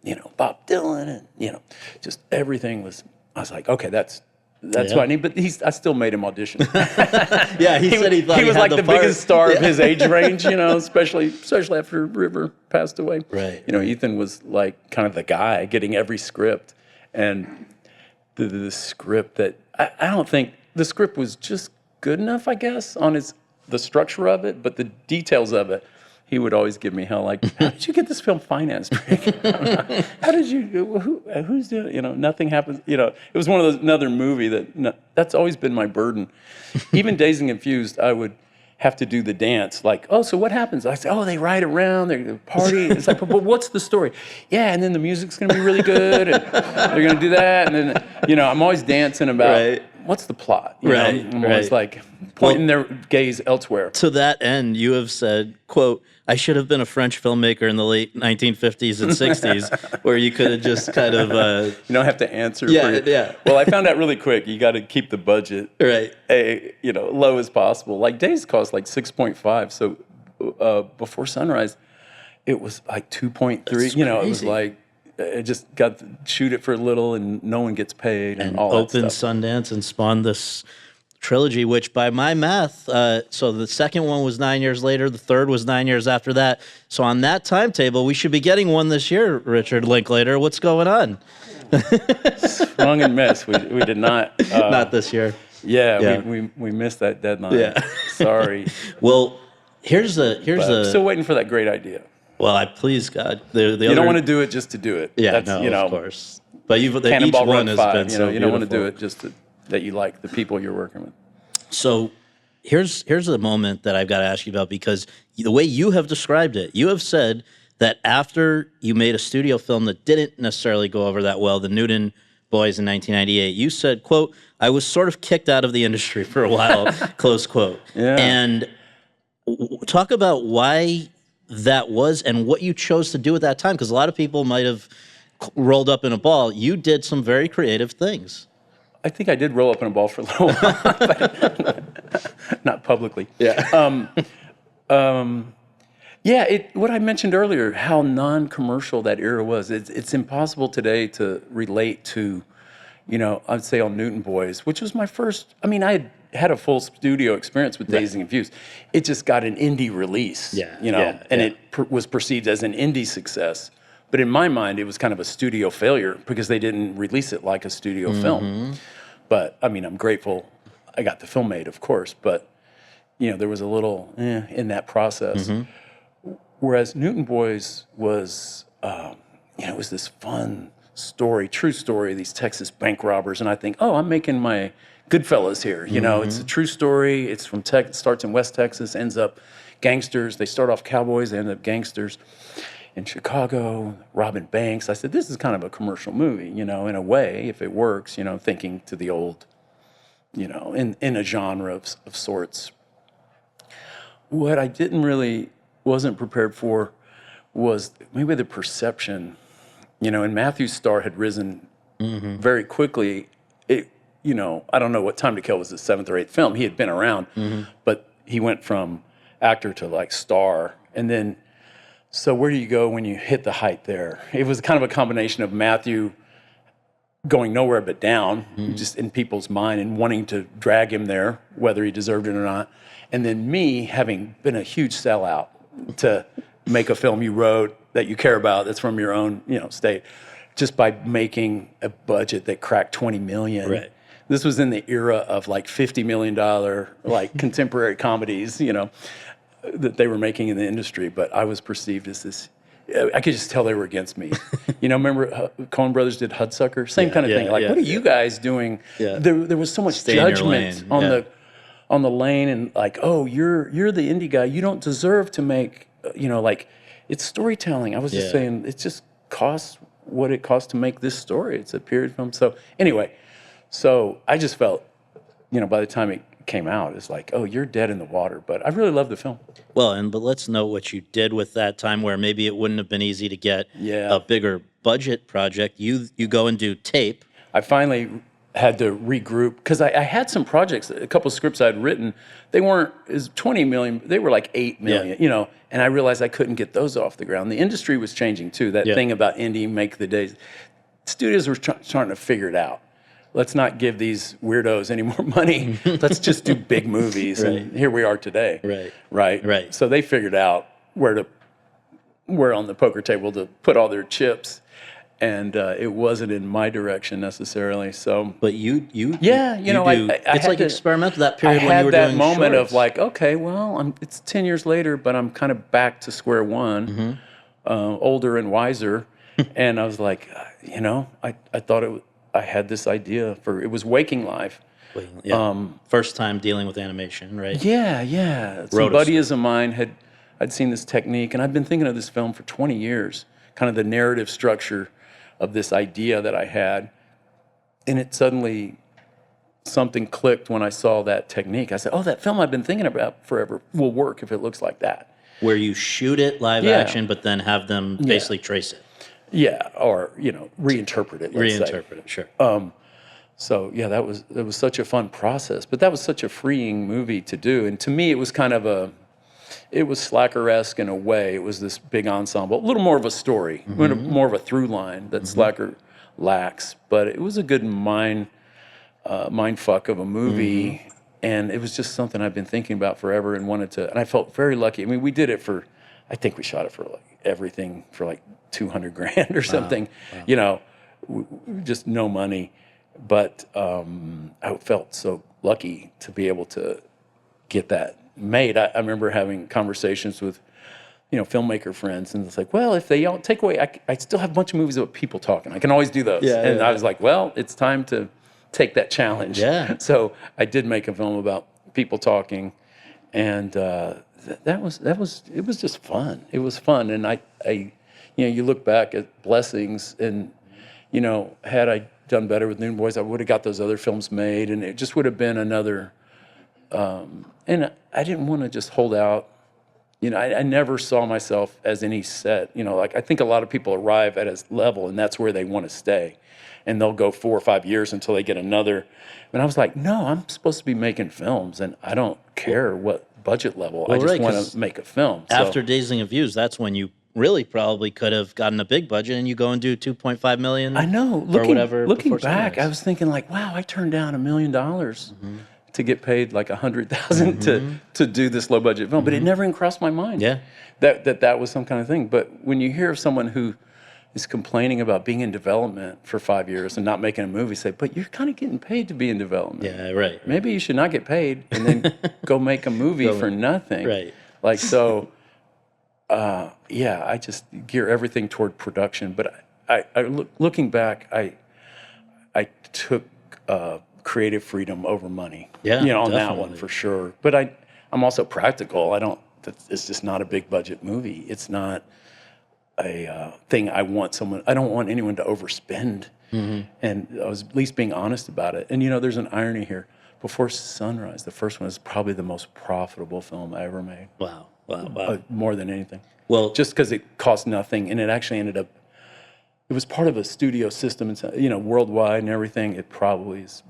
you know, Bob Dylan. And, you know, just everything was... I was like, okay, that's what I need. But I still made him audition. Yeah, he said he thought he was like the biggest star of his age range, you know, especially after River passed away. Right. You know, Ethan was like kind of the guy getting every script, and the script that I don't think the script was just good enough, I guess, on the structure of it, but the details of it. He would always give me hell, like, how did you get this film financed, Rick? How did you, who's doing it? You know, nothing happens. You know, it was one of those, another movie that's always been my burden. Even Dazed and Confused, I would have to do the dance. Like, oh, so what happens? I say, oh, they ride around, they party. It's like, but what's the story? Yeah, and then the music's going to be really good, and they're going to do that. And then, you know, I'm always dancing about what's the plot. You know? I'm always like pointing their gaze elsewhere. To that end, you have said, quote, I should have been a French filmmaker in the late 1950s and 60s, where you could have just kind of... you don't have to answer. Yeah. Well, I found out really quick, you got to keep the budget low as possible. Like, Dazed cost like 6.5, so Before Sunrise, it was like 2.3. You know, it was like, it just got to shoot it for a little and no one gets paid and all that stuff. Open Sundance and spawned this trilogy, which by my math, so the second one was 9 years later, the third was 9 years after that. So on that timetable, we should be getting one this year, Richard Linklater. What's going on? Swung and missed. We did not. Not this year. Yeah. We missed that deadline. Yeah. Sorry. Well, here's I'm still waiting for that great idea. Well, please God, you don't want to do it just to do it. Yeah, of course. But each one has been so you don't want to do it just that you like the people you're working with. So here's the moment that I've got to ask you about, because the way you have described it, you have said that after you made a studio film that didn't necessarily go over that well, the Newton Boys in 1998, you said, quote, I was sort of kicked out of the industry for a while, close quote. Yeah. And talk about why that was and what you chose to do at that time, because a lot of people might have rolled up in a ball. You did some very creative things. I think I did roll up in a ball for a little while, but not publicly. Yeah. What I mentioned earlier, how non-commercial that era was. It's impossible today to relate to, you know, I'd say on Newton Boys, which was my first. I mean, I had a full studio experience with Dazed and Confused. It just got an indie release, it was perceived as an indie success. But in my mind, it was kind of a studio failure because they didn't release it like a studio film. But I mean, I'm grateful I got the film made, of course. But you know, there was a little in that process. Whereas Newton Boys was, it was this fun story, true story, these Texas bank robbers. And I think, oh, I'm making my Goodfellas here. You know, it's a true story. It's from starts in West Texas, ends up gangsters. They start off cowboys, they end up gangsters in Chicago, robbing banks. I said, this is kind of a commercial movie, you know, in a way, if it works, you know, thinking to the old, you know, in a genre of sorts. What I wasn't prepared for was maybe the perception, you know, and Matthew's star had risen very quickly. You know, I don't know what Time to Kill was, his 7th or 8th film. He had been around, but he went from actor to like star. And then, so where do you go when you hit the height there? It was kind of a combination of Matthew going nowhere but down, just in people's mind, and wanting to drag him there, whether he deserved it or not. And then me having been a huge sellout to make a film you wrote that you care about, that's from your own, you know, state, just by making a budget that cracked $20 million. Right. This was in the era of like $50 million, like contemporary comedies, you know, that they were making in the industry. But I was perceived as this, I could just tell they were against me. You know, remember Coen Brothers did Hudsucker? Same kind of thing. Like, what are you guys doing? Yeah. There was so much judgment on the lane, and like, oh, you're the indie guy. You don't deserve to make, you know, like, it's storytelling. I was just saying, it just costs what it costs to make this story. It's a period film. So anyway, so I just felt, you know, by the time it came out, it's like, oh, you're dead in the water. But I really loved the film. Well, but let's note what you did with that time, where maybe it wouldn't have been easy to get a bigger budget project. You go and do tape. I finally had to regroup because I had some projects, a couple of scripts I'd written. They weren't as 20 million, they were like 8 million, you know, and I realized I couldn't get those off the ground. The industry was changing too. That thing about indie, make the days. Studios were starting to figure it out. Let's not give these weirdos any more money. Let's just do big movies. And here we are today. Right. So they figured out where on the poker table to put all their chips. And it wasn't in my direction necessarily. So, but you it's like experimental. That period when you were doing I had that moment shorts. of like, okay, well, it's 10 years later, but I'm kind of back to square one, older and wiser. And I was like, you know, I thought I had this idea for, it was Waking Life. Yeah. First time dealing with animation, right? Yeah. Some Wrote a buddies of mine I'd seen this technique, and I'd been thinking of this film for 20 years, kind of the narrative structure of this idea that I had. And it suddenly, something clicked when I saw that technique. I said, oh, that film I've been thinking about forever will work if it looks like that. Where you shoot it live action, but then have them basically trace it. Yeah, or, reinterpret it, let's say. Reinterpret it, sure. So yeah, it was such a fun process, but that was such a freeing movie to do. And to me, it was kind of it was Slacker-esque in a way. It was this big ensemble, a little more of a story, more of a through line that Slacker lacks. But it was a good mind fuck of a movie, and it was just something I've been thinking about forever and wanted to. And I felt very lucky. I mean, we did it for, I think we shot it for like everything for like $200,000 or something. Wow. Just no money. But I felt so lucky to be able to get that made. I remember having conversations with, filmmaker friends, and it's like, well, if they don't take away, I still have a bunch of movies about people talking. I can always do those. I was like, well, it's time to take that challenge. Yeah. So I did make a film about people talking, and it was just fun. It was fun, and I you look back at blessings, and had I done better with Noon Boys, I would have got those other films made, and it just would have been another. And I didn't want to just hold out. I never saw myself as any set. Like I think a lot of people arrive at a level, and that's where they want to stay, and they'll go 4 or 5 years until they get another. And I was like, no, I'm supposed to be making films, and I don't care what budget level. I just want to make a film. After Dazed and Confused, that's when you really probably could have gotten a big budget, and you go and do $2.5 million. I know. Looking back, I was thinking like, wow, I turned down $1 million to get paid like $100,000 to do this low budget film, but it never even crossed my mind. Yeah, that was some kind of thing. But when you hear of someone who is complaining about being in development for 5 years and not making a movie, say, but you're kind of getting paid to be in development. Yeah, right. Maybe you should not get paid and then go make a movie for nothing. Right. Like so. I just gear everything toward production. But looking back, I took creative freedom over money. Yeah, on definitely. that one for sure. But I'm also practical. It's just not a big budget movie. It's not a thing I don't want anyone to overspend. And I was at least being honest about it. And there's an irony here. Before Sunrise, the first one is probably the most profitable film I ever made. Wow. More than anything. Well, just because it cost nothing, and it actually ended up, it was part of a studio system, and worldwide and everything. It probably is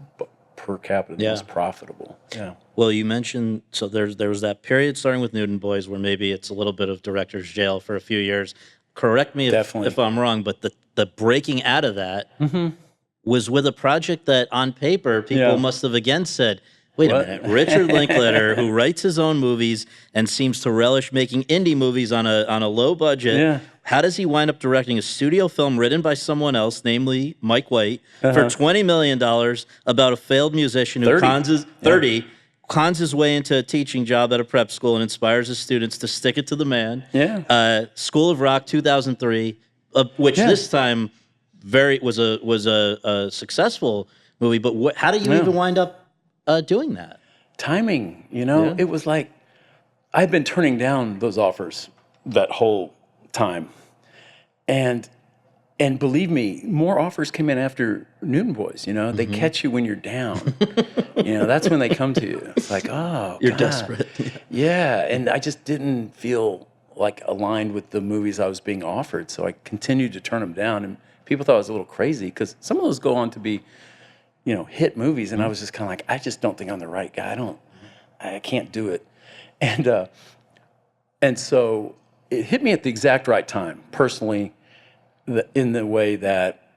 per capita the most profitable. Yeah. Well, you mentioned there was that period starting with Newton Boys where maybe it's a little bit of director's jail for a few years. Correct me if I'm wrong, but the breaking out of that was with a project that on paper people must have again said, wait a minute, Richard Linklater, who writes his own movies and seems to relish making indie movies on a low budget, how does he wind up directing a studio film written by someone else, namely Mike White, for $20 million about a failed musician who cons his way into a teaching job at a prep school and inspires his students to stick it to the man? Yeah. School of Rock, 2003, which this time was a successful movie. But how do you even wind up doing that? Timing, it was like I've been turning down those offers that whole time, and believe me, more offers came in after Newton Boys. They catch you when you're down. That's when they come to you. It's like, oh, you're God. desperate. Yeah, and I just didn't feel like aligned with the movies I was being offered, so I continued to turn them down, and people thought I was a little crazy because some of those go on to be hit movies, and I was just kind of like, I just don't think I'm the right guy. I can't do it, and so it hit me at the exact right time, personally, in the way that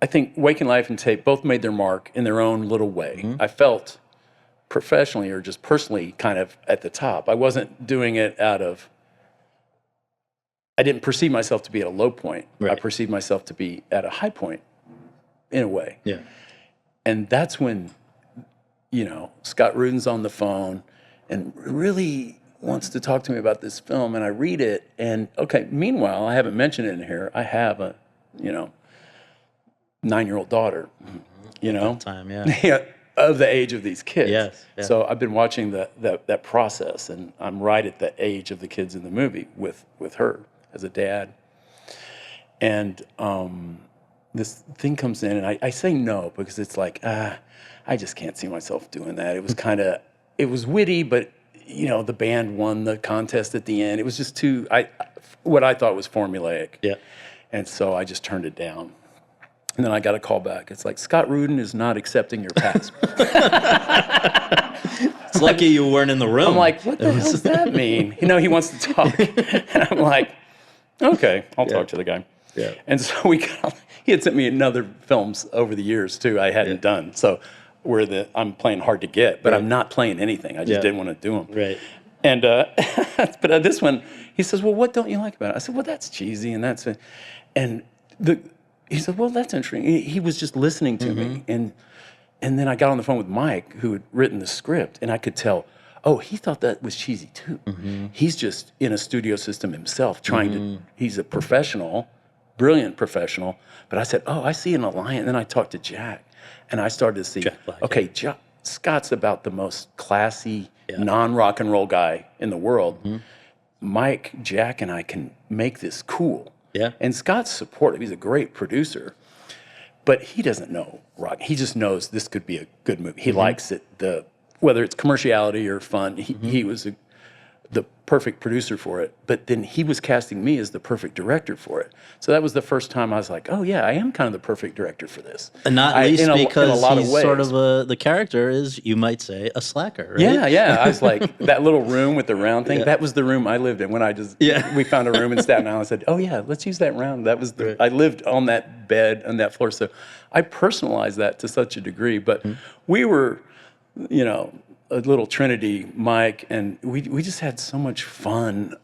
I think Waking Life and Tape both made their mark in their own little way. I felt professionally or just personally kind of at the top. I wasn't doing it I didn't perceive myself to be at a low point. Right. I perceived myself to be at a high point, in a way. Yeah. And that's when, Scott Rudin's on the phone and really wants to talk to me about this film, and I read it, and meanwhile, I haven't mentioned it in here, I have a, 9-year-old daughter, you know, time, yeah. Yeah, of the age of these kids. Yes, yeah. So I've been watching that process, and I'm right at the age of the kids in the movie with her as a dad. And this thing comes in, and I say no because it's like, I just can't see myself doing that. It was it was witty, but you know, the band won the contest at the end. It was just what I thought was formulaic. Yeah. And so I just turned it down. And then I got a call back. It's like, Scott Rudin is not accepting your pass. It's lucky you weren't in the room. I'm like, what the hell does that mean? You know, he wants to talk. And I'm like, okay, I'll talk to the guy. Yeah. And so he had sent me another films over the years too I hadn't done. So I'm playing hard to get, but I'm not playing anything. I just didn't want to do them. Right. And but this one, he says, well, what don't you like about it? I said, well, that's cheesy, and that's it. And he said, well, that's interesting. He was just listening to me, and then I got on the phone with Mike, who had written the script, and I could tell, oh, he thought that was cheesy too. He's just in a studio system himself, trying to. He's a professional, brilliant professional. But I said, oh, I see an alliance. And then I talked to Jack, and I started to see, okay, Scott's about the most classy, non-rock and roll guy in the world. Mike, Jack, and I can make this cool. Yeah. And Scott's supportive. He's a great producer, but he doesn't know rock. He just knows this could be a good movie. He likes it. Whether it's commerciality or fun, he was the perfect producer for it. But then he was casting me as the perfect director for it. So that was the first time I was like, oh yeah, I am kind of the perfect director for this. And not least because in a lot he's of ways. sort of the character is, you might say, a slacker, right? Yeah. I was like, that little room with the round thing, that was the room I lived in when we found a room in Staten Island. I said, oh yeah, let's use that round. That was I lived on that bed, on that floor. So I personalized that to such a degree. But we were, you know, a little trinity, Mike, and we just had so much fun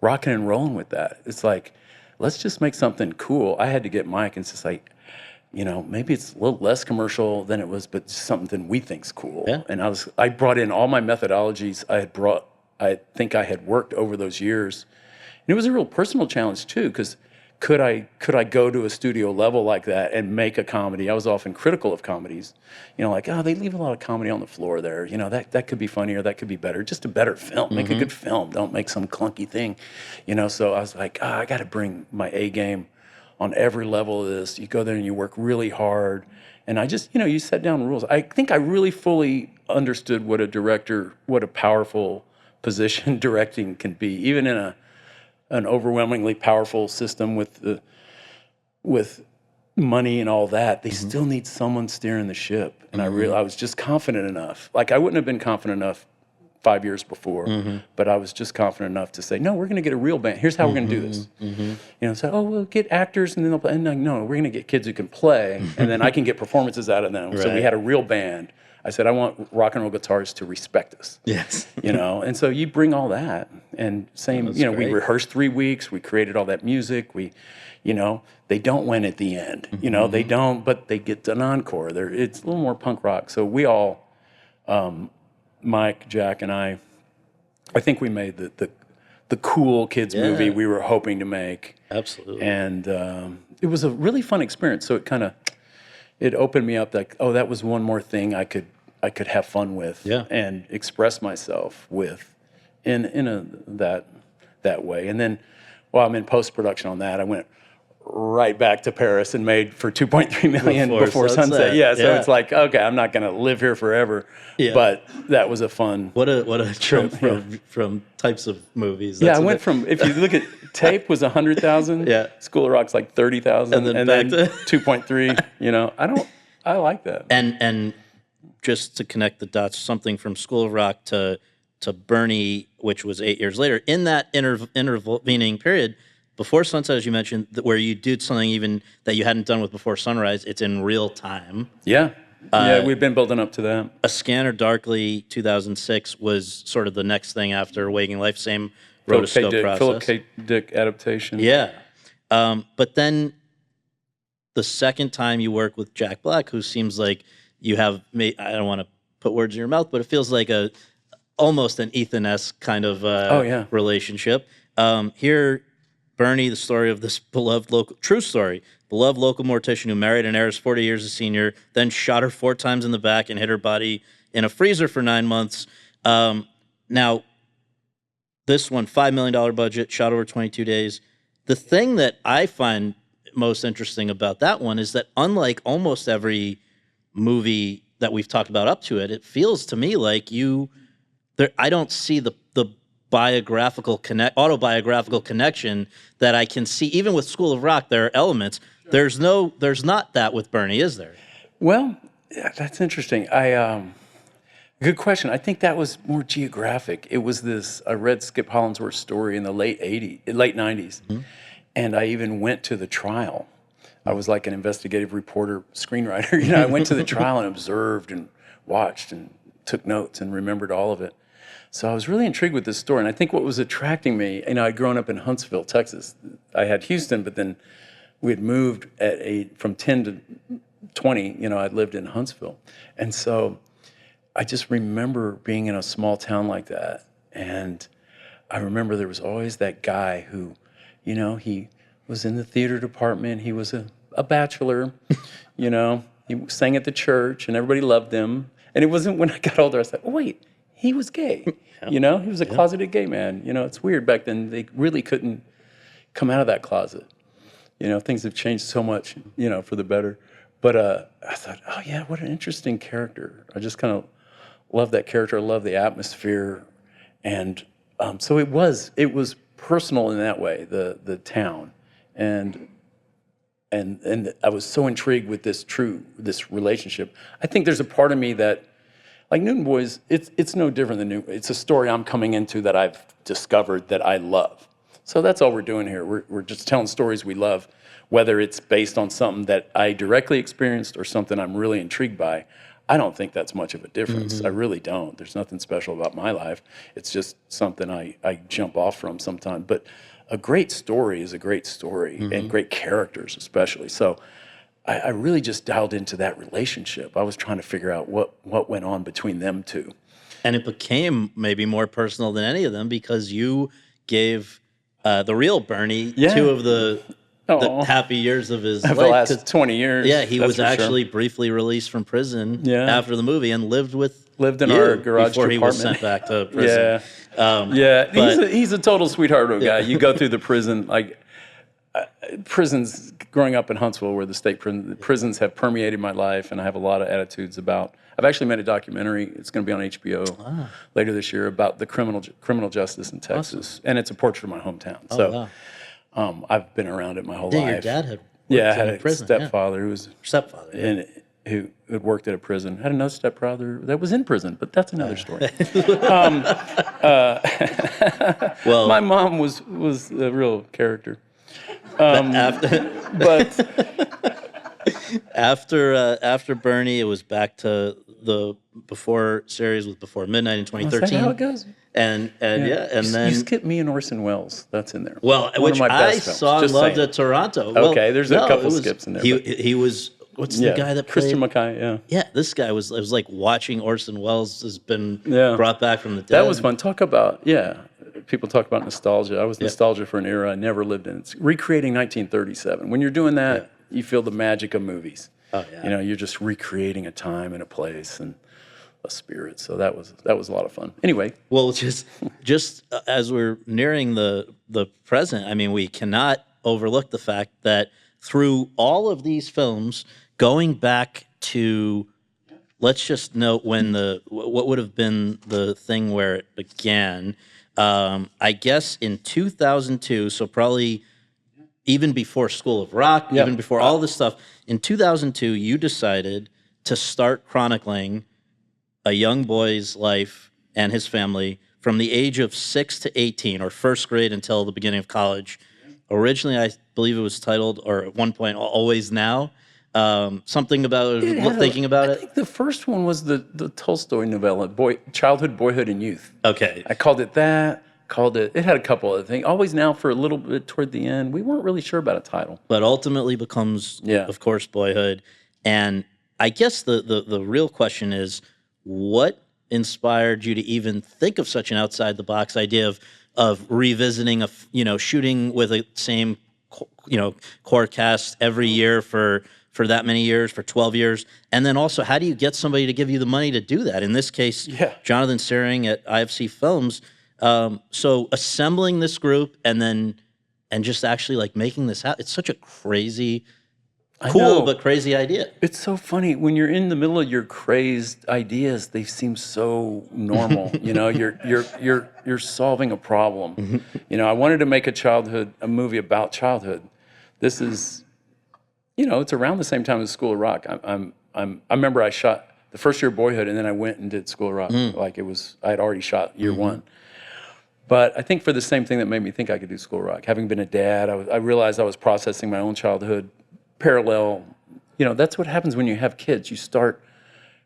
rocking and rolling with that. It's like, let's just make something cool. I had to get Mike, and it's just like, you know, maybe it's a little less commercial than it was, but something we think's cool. Yeah. And I brought in all my methodologies I think I had worked over those years. And it was a real personal challenge too, because could I go to a studio level like that and make a comedy? I was often critical of comedies, you know, like, oh, they leave a lot of comedy on the floor there. You know, that could be funnier, that could be better. Just a better film. Make a good film. Don't make some clunky thing, you know. So I was like, I got to bring my A game on every level of this. You go there and you work really hard. And I just, you know, you set down rules. I think I really fully understood what a powerful position directing can be, even in an overwhelmingly powerful system with money and all that. They still need someone steering the ship. And I was just confident enough. Like, I wouldn't have been confident enough 5 years before, but I was just confident enough to say, no, we're going to get a real band. Here's how we're going to do this. You know, so, oh, we'll get actors and then they'll play. And like, no, we're going to get kids who can play, and then I can get performances out of them. Right. So we had a real band. I said, I want rock and roll guitarists to respect us. Yes. You know, and so you bring all that, and you know, great. We rehearsed 3 weeks. We created all that music. You know, they don't win at the end. You know, they don't, but they get an encore. It's a little more punk rock. So we all, Mike, Jack, and I think we made the cool kids movie we were hoping to make. Absolutely. And it was a really fun experience. So it opened me up, like, oh, that was one more thing I could have fun with and express myself with in that way. And then while I'm in post-production on that, I went right back to Paris and made for $2.3 million before sunset. So it's like, okay, I'm not going to live here forever, but that was a fun. What a trip from types of movies. I went from, if you look at Tape was 100,000, School of Rock's like 30,000, and then 2.3. You know, I like that. And just to connect the dots, something from School of Rock to Bernie, which was 8 years later. In that intervening period, Before Sunset, as you mentioned, where you did something even that you hadn't done with Before Sunrise, it's in real time. Yeah, we've been building up to that. A Scanner Darkly, 2006, was sort of the next thing after Waking Life, same rotoscope process. Philip K. Dick adaptation. Yeah. But then the second time you work with Jack Black, who seems like you have, I don't want to put words in your mouth, but it feels like almost an Ethan-esque kind of relationship. Here, Bernie, the story of this true story, beloved local mortician who married an heiress 40 years a senior, then shot her 4 times in the back and hid her body in a freezer for 9 months. Now, this one, $5 million budget, shot over 22 days. The thing that I find most interesting about that one is that unlike almost every movie that we've talked about up to it, it feels to me like I don't see the autobiographical connection that I can see. Even with School of Rock, there are elements. There's not that with Bernie, is there? Well, yeah, that's interesting. Good question. I think that was more geographic. It was this. I read Skip Hollandsworth's story in the late '90s, Mm-hmm. and I even went to the trial. I was like an investigative reporter, screenwriter. I went to the trial and observed and watched and took notes and remembered all of it. So I was really intrigued with this story, and I think what was attracting me, I'd grown up in Huntsville, Texas. I had Houston, but then we had moved from 10 to 20. I'd lived in Huntsville, and so I just remember being in a small town like that, and I remember there was always that guy who, he was in the theater department. He was a bachelor, he sang at the church, and everybody loved him. And it wasn't when I got older, I said, oh, wait, he was gay. He was a closeted gay man. It's weird. Back then, they really couldn't come out of that closet. Things have changed so much, for the better. But I thought, oh, yeah, what an interesting character. I just kind of love that character. I love the atmosphere. And so it was personal in that way, the town. And I was so intrigued with this relationship. I think there's a part of me that, like Newton Boys, it's no different than Newton. It's a story I'm coming into that I've discovered that I love. So that's all we're doing here. We're just telling stories we love, whether it's based on something that I directly experienced or something I'm really intrigued by. I don't think that's much of a difference. Mm-hmm. I really don't. There's nothing special about my life. It's just something I jump off from sometimes. But a great story is a great story, mm-hmm. and great characters especially. So I really just dialed into that relationship. I was trying to figure out what went on between them two. And it became maybe more personal than any of them because you gave the real Bernie 2 of the happy years of his life. The last 20 years. Yeah, he was actually briefly released from prison after the movie and lived in our garage before apartment. He was sent back to prison. He's a total sweetheart of a guy. You go through the prison, prisons, growing up in Huntsville where the state prisons have permeated my life, and I have a lot of attitudes about. I've actually made a documentary. It's going to be on HBO later this year about the criminal justice in Texas, awesome. And it's a portrait of my hometown. I've been around it my whole life. Your dad had I had a stepfather who was who had worked at a prison. I had another stepbrother that was in prison, but that's another story. Well, my mom was a real character. After Bernie, it was back to the Before series with Before Midnight in 2013. Is that how it goes? And then you skipped me and Orson Welles. That's in there. Well, which I saw and loved at Toronto. Okay, there's a couple skips in there. He was. What's the guy that played? Christian McKay, Yeah, this guy was. It was like watching Orson Welles has been brought back from the dead. That was fun. Talk about people talk about nostalgia. I was nostalgia for an era I never lived in. It's recreating 1937. When you're doing that, you feel the magic of movies. Oh yeah. You're just recreating a time and a place and a spirit. So that was a lot of fun. Anyway, well, just as we're nearing the present, I mean, we cannot overlook the fact that through all of these films, going back to, let's just note when what would have been the thing where it began. I guess in 2002, so probably even before School of Rock, even before all this stuff, in 2002, you decided to start chronicling a young boy's life and his family from the age of 6 to 18, or first grade until the beginning of college. Originally, I believe it was titled, or at one point, Always Now. Something about thinking about it. I think the first one was the Tolstoy novella, Childhood, Boyhood, and Youth. Okay. I called it that. It had a couple other things. Always Now for a little bit toward the end. We weren't really sure about a title. But ultimately becomes, of course, Boyhood. And I guess the real question is, what inspired you to even think of such an outside-the-box idea revisiting shooting with the same core cast every year for that many years, for 12 years, and then also how do you get somebody to give you the money to do that? In this case, Jonathan Searing at IFC Films. So assembling this group and just actually like making this happen, it's such a crazy. Cool, but crazy idea. It's so funny when you're in the middle of your crazed ideas. They seem so normal. You're solving a problem. I wanted to make a movie about childhood. This is, it's around the same time as School of Rock. I remember I shot the first year of Boyhood, and then I went and did School of Rock. I had already shot year one. But I think for the same thing that made me think I could do School of Rock, having been a dad, I realized I was processing my own childhood. Parallel, that's what happens when you have kids. You start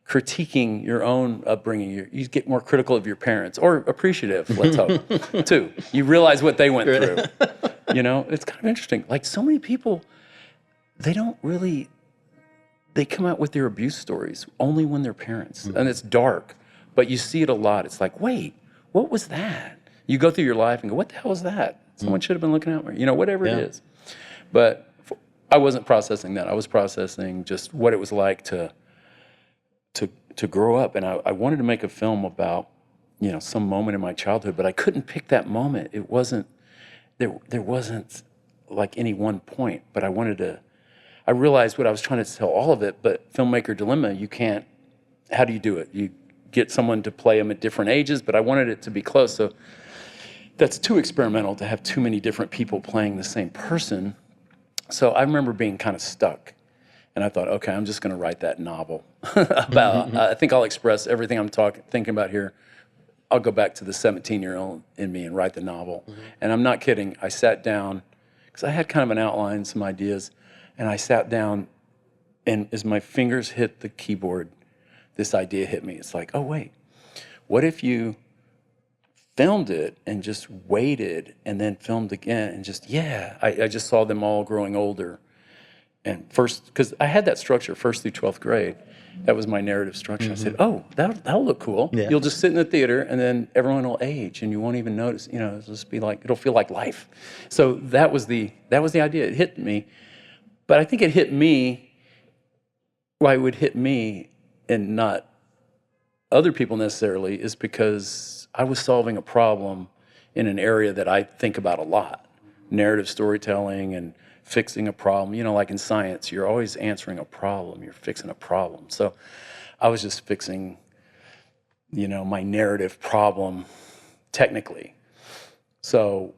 critiquing your own upbringing. You get more critical of your parents, or appreciative, let's hope, too. You realize what they went through. It's kind of interesting. Like so many people, they come out with their abuse stories only when they're parents. And it's dark, but you see it a lot. It's like, wait, what was that? You go through your life and go, what the hell was that? Someone should have been looking out for me, whatever it is. But I wasn't processing that. I was processing just what it was like to grow up. And I wanted to make a film about, some moment in my childhood, but I couldn't pick that moment. It wasn't, there wasn't like any one point, but I realized what I was trying to tell all of it, but filmmaker dilemma, how do you do it? You get someone to play them at different ages, but I wanted it to be close. So that's too experimental to have too many different people playing the same person. So I remember being kind of stuck, and I thought, okay, I'm just going to write that novel about. I think I'll express everything I'm thinking about here. I'll go back to the 17-year-old in me and write the novel. And I'm not kidding. I sat down because I had kind of an outline, some ideas, and I sat down, and as my fingers hit the keyboard, this idea hit me. It's like, oh wait, what if you filmed it and just waited and then filmed again and I just saw them all growing older. And first, because I had that structure first through 12th grade, that was my narrative structure. I said, oh, that'll look cool. Yeah. You'll just sit in the theater and then everyone will age and you won't even notice, it'll just be like, it'll feel like life. So that was the idea. It hit me, but I think it hit me, why it would hit me and not other people necessarily is because I was solving a problem in an area that I think about a lot. Narrative storytelling and fixing a problem. Like in science, you're always answering a problem. You're fixing a problem. So I was just fixing, my narrative problem technically. So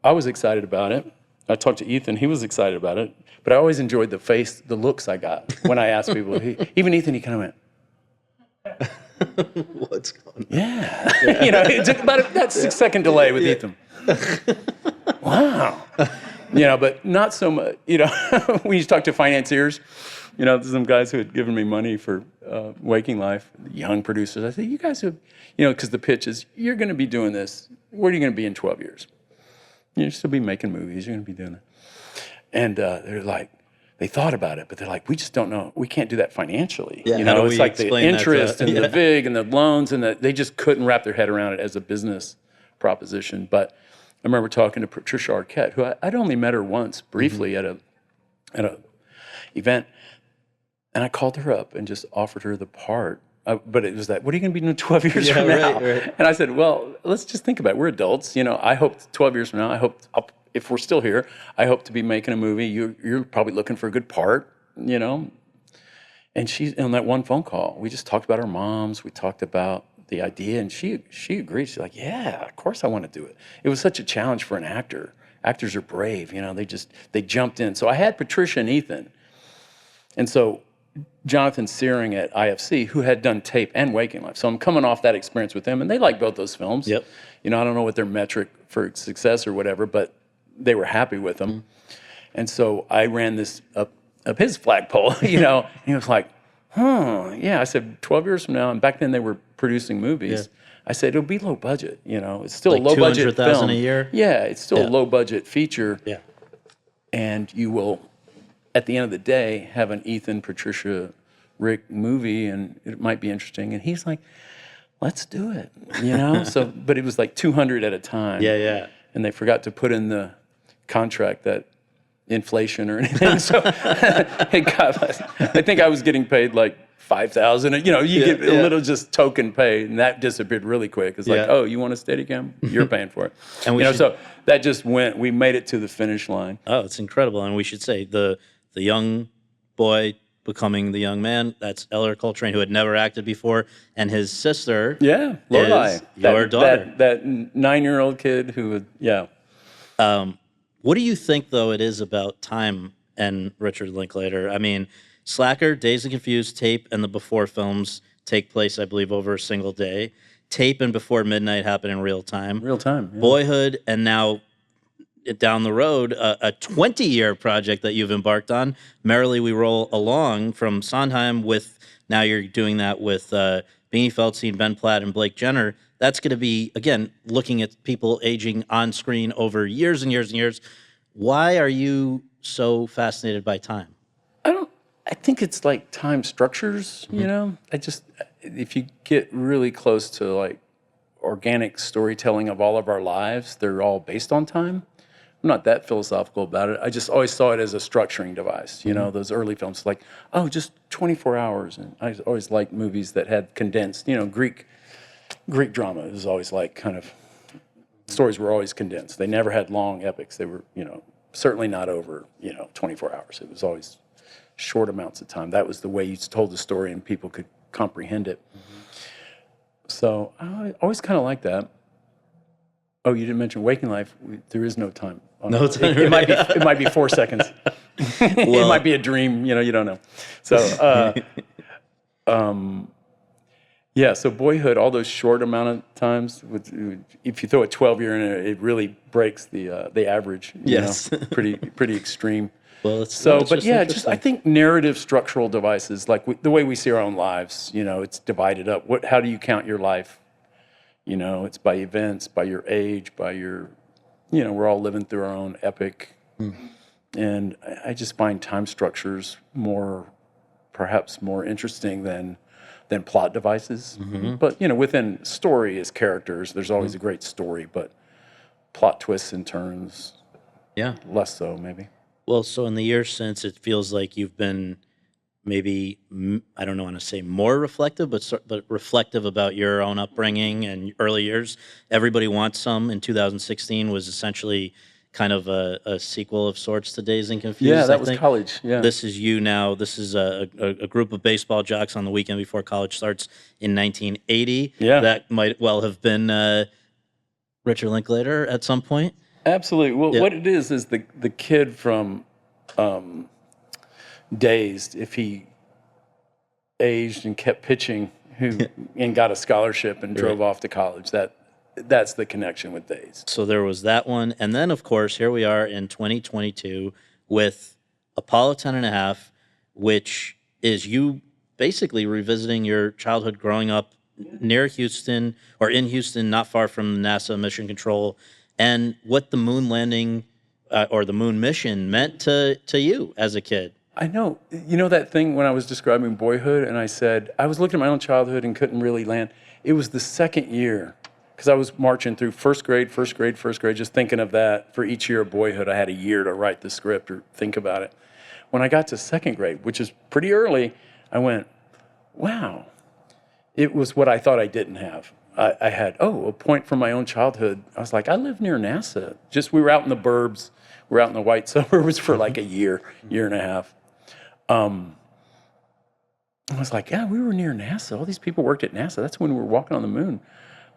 I was excited about it. I talked to Ethan. He was excited about it. But I always enjoyed the looks I got when I asked people. Even Ethan, he kind of went, what's going on? Yeah. It took about that 6-second delay with Ethan. Wow. But not so much, when you talk to financiers, some guys who had given me money for Waking Life, young producers, I said, you guys have, because the pitch is, you're going to be doing this. Where are you going to be in 12 years? You'll still be making movies. You're going to be doing that. And they're like, they thought about it, but they're like, we just don't know. We can't do that financially. Yeah, it's like the interest and the VIG and the loans, and they just couldn't wrap their head around it as a business proposition. But I remember talking to Patricia Arquette, who I'd only met her once briefly at a event, and I called her up and just offered her the part. But it was that, what are you going to be doing 12 years from now? Right. And I said, well, let's just think about it. We're adults. I hope 12 years from now, if we're still here, I hope to be making a movie. You're probably looking for a good part, And she, on that one phone call, we just talked about our moms. We talked about the idea, and she agreed. She's like, yeah, of course I want to do it. It was such a challenge for an actor. Actors are brave, they jumped in. So I had Patricia and Ethan. And so Jonathan Searing at IFC, who had done Tape and Waking Life. So I'm coming off that experience with them, and they like both those films. Yep. I don't know what their metric for success or whatever, but they were happy with them. And so I ran this up his flagpole, and he was like, yeah. I said, 12 years from now, and back then they were producing movies. Yeah. I said, it'll be low budget, It's still like a low budget film. $200,000 a year? Yeah, it's still a low budget feature. Yeah. And you will, at the end of the day, have an Ethan, Patricia, Rick movie, and it might be interesting. And he's like, let's do it, So, but it was like 200 at a time. Yeah. And they forgot to put in the contract that inflation or anything. So it got, I think I was getting paid like $5,000. You get a little just token pay, and that disappeared really quick. It's like, oh, you want a Steadicam? You're paying for it. And so that just went. We made it to the finish line. Oh, it's incredible. And we should say the young boy becoming the young man, that's Eller Coltrane, who had never acted before, and his sister, Lorelai, your daughter, that 9-year-old kid who would, What do you think, though, it is about time and Richard Linklater? I mean, Slacker, Dazed and Confused, Tape, and the Before films take place, I believe, over a single day. Tape and Before Midnight happen in real time. Yeah. Boyhood, and now down the road, a 20-year project that you've embarked on, Merrily We Roll Along from Sondheim, with now you're doing that with Beanie Feldstein, Ben Platt, and Blake Jenner. That's going to be, again, looking at people aging on screen over years and years and years. Why are you so fascinated by time? I think it's like time structures, if you get really close to like organic storytelling of all of our lives, they're all based on time. I'm not that philosophical about it. I just always saw it as a structuring device. Those early films, like, just 24 hours. And I always liked movies that had condensed, Greek drama is always like kind of, stories were always condensed. They never had long epics. They were, certainly not over, 24 hours. It was always short amounts of time. That was the way you told the story and people could comprehend it. So I always kind of like that. Oh, you didn't mention Waking Life. There is no time. No time. It might be 4 seconds. It might be a dream. You don't know. So, so Boyhood, all those short amount of times. If you throw a 12-year in it really breaks the average. Yes. Pretty extreme. Well, I think narrative structural devices, like the way we see our own lives. It's divided up. How do you count your life? It's by events, by your age, by your, we're all living through our own epic. And I just find time structures perhaps more interesting than plot devices. But, within story as characters, there's always a great story, but plot twists and turns, less so maybe. Well, so in the years since, it feels like you've been maybe, I don't want to say more reflective, but reflective about your own upbringing and early years. Everybody Wants Some in 2016 was essentially kind of a sequel of sorts to Dazed and Confused. Yeah, that was college. Yeah. This is you now. This is a group of baseball jocks on the weekend before college starts in 1980. Yeah. That might well have been Richard Linklater at some point. Absolutely. Well, what it is the kid from Dazed, if he aged and kept pitching and got a scholarship and drove off to college, that's the connection with Dazed. So there was that one. And then, of course, here we are in 2022 with Apollo 10.5, which is you basically revisiting your childhood growing up near Houston, or in Houston, not far from NASA Mission Control, and what the moon landing or the moon mission meant to you as a kid. I know. That thing when I was describing Boyhood, and I said, I was looking at my own childhood and couldn't really land. It was the second year, because I was marching through first grade, just thinking of that. For each year of Boyhood, I had a year to write the script or think about it. When I got to second grade, which is pretty early, I went, wow. It was what I thought I didn't have. I had, a point from my own childhood. I was like, I live near NASA. We were out in the burbs. We were out in the white suburbs for like a year and a half. I was like, yeah, we were near NASA. All these people worked at NASA. That's when we were walking on the moon.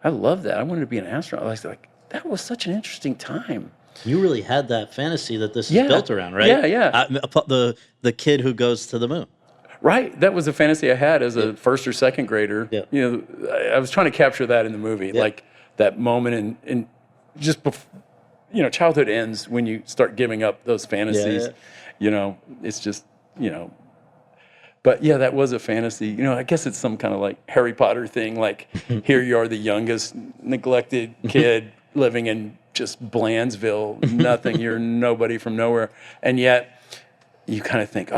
I love that. I wanted to be an astronaut. I was like, that was such an interesting time. You really had that fantasy that this is built around, right? Yeah. The kid who goes to the moon. Right. That was a fantasy I had as a first or second grader. Yeah. I was trying to capture that in the movie, like that moment in just before, childhood ends when you start giving up those fantasies. It's just, but that was a fantasy. I guess it's some kind of like Harry Potter thing. Like here you are, the youngest neglected kid living in just Blandsville, nothing. You're nobody from nowhere. And yet you kind of think,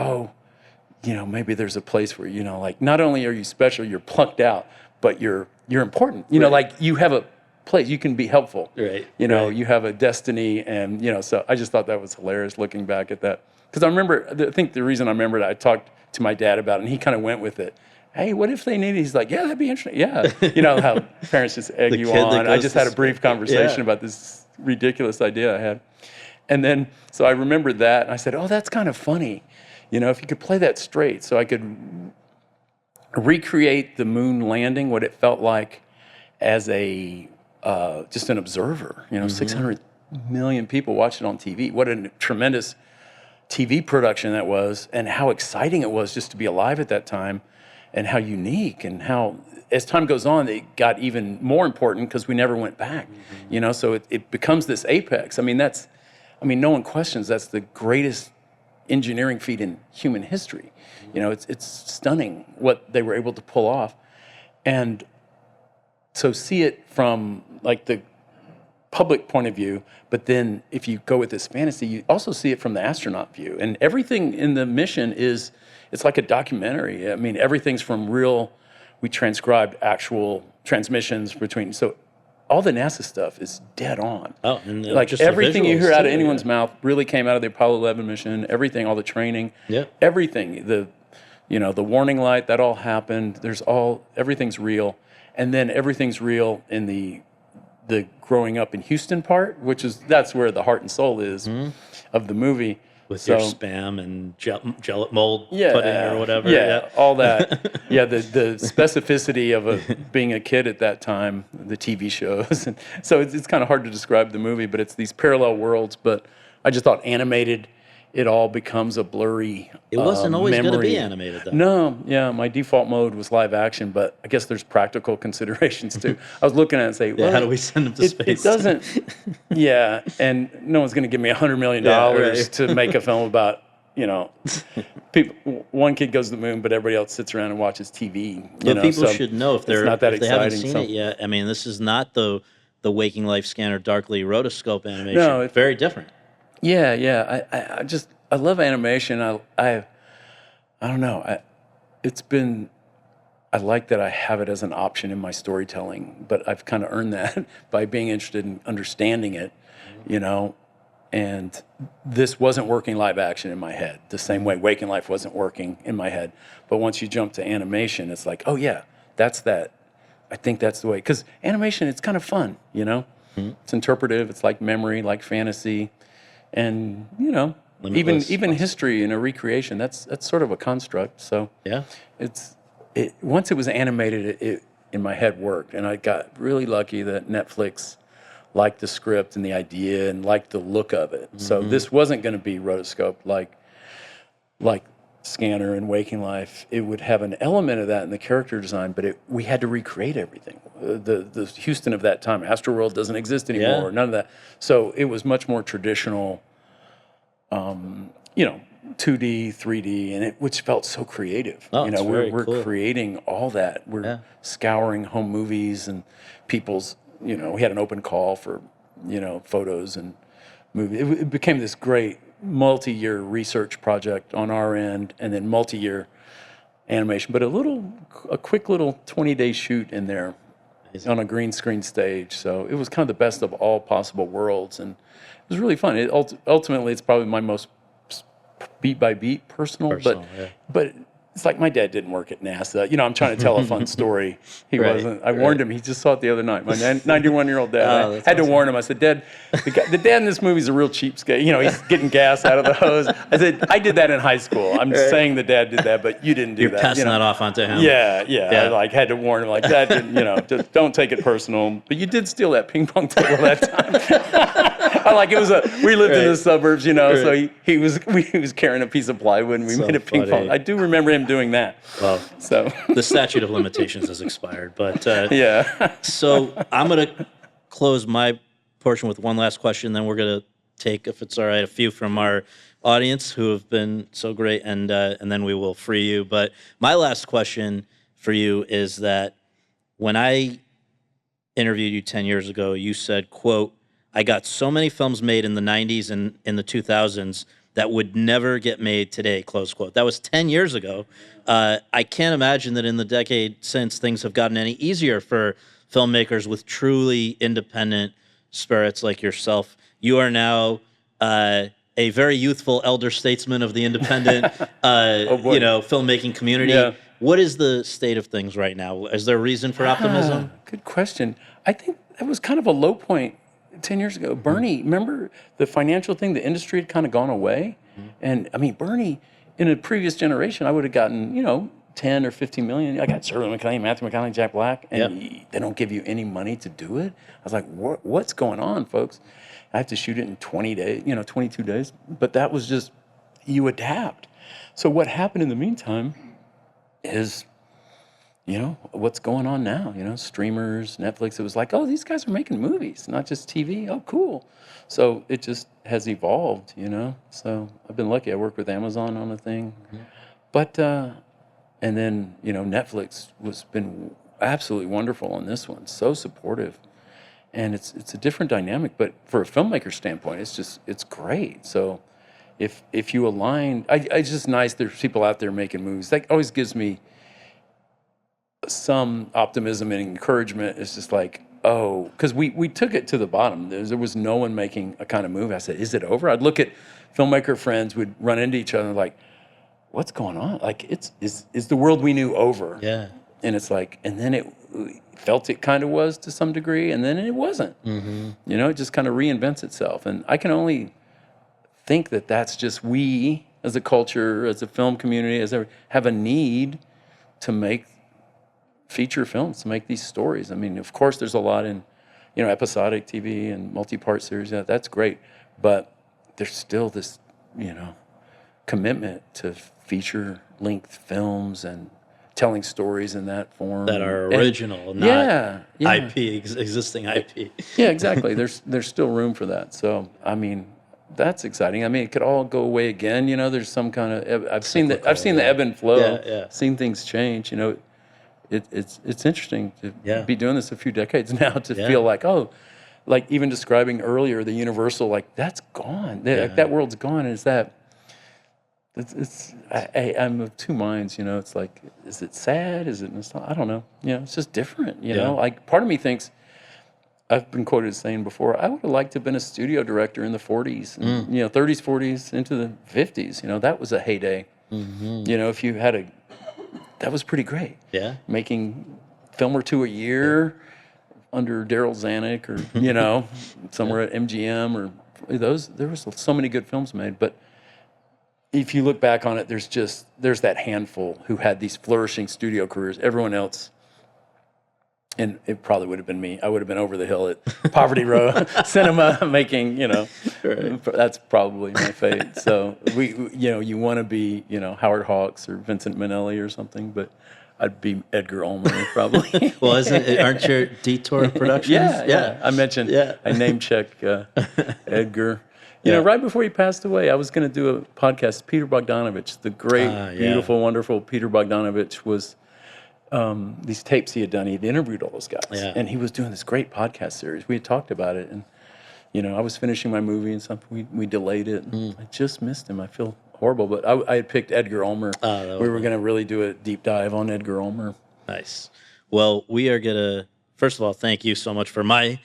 maybe there's a place where, like, not only are you special, you're plucked out, but you're important. Like you have a place, you can be helpful. Right. You have a destiny, and so I just thought that was hilarious looking back at that. Because I think the reason I remembered, I talked to my dad about it, and he kind of went with it. Hey, what if they need it? He's like, yeah, that'd be interesting. Yeah. How parents just egg you on. I just had a brief conversation about this ridiculous idea I had. And then, so I remembered that, and I said, oh, that's kind of funny. If you could play that straight, so I could recreate the moon landing, what it felt like as just an observer. 600 million people watched it on TV. What a tremendous TV production that was, and how exciting it was just to be alive at that time, and how unique, and how, as time goes on, it got even more important because we never went back. So it becomes this apex. No one questions that's the greatest engineering feat in human history. It's stunning what they were able to pull off. And so see it from like the public point of view, but then if you go with this fantasy, you also see it from the astronaut view. And everything in the mission it's like a documentary. Everything's from real, we transcribed actual transmissions between, so all the NASA stuff is dead on. Oh, and like just everything you hear out of too, anyone's mouth really came out of the Apollo 11 mission. Everything, all the training, everything, the warning light, that all happened. Everything's real, and then everything's real in the growing up in Houston part, that's where the heart and soul is of the movie. With your spam and gel mold pudding or whatever. Yeah, all that. The specificity of being a kid at that time, the TV shows. And so it's kind of hard to describe the movie, but it's these parallel worlds. But I just thought animated, it all becomes a blurry It wasn't always going to memory. be animated, though. No, my default mode was live action, but I guess there's practical considerations too. I was looking at it and say, well, how do we send them to space? It doesn't, and no one's going to give me $100 million to make a film about, people. One kid goes to the moon, but everybody else sits around and watches TV. But people should know if they haven't exciting, seen it yet. This is not the Waking Life Scanner Darkly rotoscope animation. No, it's very different. Yeah. I love animation. I don't know. I like that I have it as an option in my storytelling, but I've kind of earned that by being interested in understanding it, and this wasn't working live action in my head the same way Waking Life wasn't working in my head. But once you jump to animation, it's like, oh yeah, that's that. I think that's the way, because animation, it's kind of fun, It's interpretive. It's like memory, like fantasy. And even history in a recreation, that's sort of a construct. So once it was animated, it in my head worked, and I got really lucky that Netflix liked the script and the idea and liked the look of it. So this wasn't going to be rotoscope like Scanner and Waking Life. It would have an element of that in the character design, but we had to recreate everything. The Houston of that time, Astroworld doesn't exist anymore. None of that. So it was much more traditional, 2D, 3D, and which felt so creative. We're cool. Creating all that. We're scouring home movies and people's. We had an open call for photos and movies. It became this great multi-year research project on our end, and then multi-year animation, but a quick little 20-day shoot in there on a green screen stage. So it was kind of the best of all possible worlds, and it was really fun. Ultimately, it's probably my most beat by beat personal, but it's like my dad didn't work at NASA. I'm trying to tell a fun story. He wasn't. I warned him. He just saw it the other night. My 91-year-old dad. I had to warn him. I said, Dad, the dad in this movie is a real cheapskate. He's getting gas out of the hose. I said, I did that in high school. I'm saying the dad did that, but you didn't do that. You're passing that off onto him. Yeah. I had to warn him, Dad didn't, just don't take it personal. But you did steal that ping pong table that time. We lived in the suburbs, so he was carrying a piece of plywood, and we made a ping pong. I do remember him doing that. Well, the statute of limitations has expired, but So I'm going to close my portion with one last question, then we're going to take, if it's all right, a few from our audience who have been so great, and then we will free you. But my last question for you is that when I interviewed you 10 years ago, you said, quote, "I got so many films made in the 90s and in the 2000s that would never get made today, close quote. That was 10 years ago. I can't imagine that in the decade since things have gotten any easier for filmmakers with truly independent spirits like yourself. You are now a very youthful elder statesman of the independent, filmmaking community. Yeah. What is the state of things right now? Is there reason for optimism? Good question. I think that was kind of a low point 10 years ago. Bernie, remember the financial thing? The industry had kind of gone away. And I mean, Bernie, in a previous generation, I would have gotten, 10 or 15 million. I got Shirley MacLaine, Matthew McConaughey, Jack Black, and they don't give you any money to do it. I was like, what's going on, folks? I have to shoot it in 20 days, 22 days. But that was just, you adapt. So what happened in the meantime is, what's going on now? Streamers, Netflix. It was like, oh, these guys are making movies, not just TV. Oh, cool. So it just has evolved, So I've been lucky. I worked with Amazon on a thing. But, and then, Netflix was been absolutely wonderful on this one. So supportive. And it's a different dynamic. But for a filmmaker standpoint, it's great. So if you align, it's just nice there's people out there making movies. That always gives me some optimism and encouragement. It's just like, oh, because we took it to the bottom. There was no one making a kind of movie. I said, is it over? I'd look at filmmaker friends, we'd run into each other like, what's going on? Like, is the world we knew over? Yeah. And it's like, and then it felt it kind of was to some degree, and then it wasn't. It just kind of reinvents itself. And I can only think that that's just we as a culture, as a film community, have a need to make feature films, to make these stories. I mean, of course, there's a lot in, episodic TV and multi-part series. Yeah, that's great, but there's still this, commitment to feature-length films and telling stories in that form That are original, not yeah. IP, existing IP. Yeah, exactly. There's still room for that. So, I mean, that's exciting. I mean, it could all go away again. There's some kind of. I've seen the ebb and flow. Yeah. Seen things change. It's interesting to be doing this a few decades now to feel like, oh, like even describing earlier the universal, like that's gone. Like that world's gone. And I'm of two minds. It's like, is it sad? Is it nostalgic? I don't know. It's just different. Like part of me thinks. I've been quoted as saying before, I would have liked to have been a studio director in the 40s, and, 30s, 40s, into the 50s. That was a heyday. If you had that was pretty great. Yeah. Making film or two a year under Daryl Zanuck or, somewhere at MGM or there was so many good films made. But if you look back on it, there's that handful who had these flourishing studio careers. Everyone else, and it probably would have been me. I would have been over the hill at Poverty Row Cinema making, Right. That's probably my fate. So you want to be, Howard Hawks or Vincent Minnelli or something, but I'd be Edgar Ulmer probably. Well, aren't your Detour Productions? Yeah. I mentioned, I name check Edgar. Right before he passed away, I was going to do a podcast. Peter Bogdanovich, the great, beautiful, wonderful Peter Bogdanovich was. These tapes he had done, he'd interviewed all those guys, and he was doing this great podcast series. We had talked about it, and I was finishing my movie and something. We delayed it. And I just missed him. I feel horrible, but I had picked Edgar Ulmer. We were going to really do a deep dive on Edgar Ulmer. Nice. Well, we are gonna first of all thank you so much for my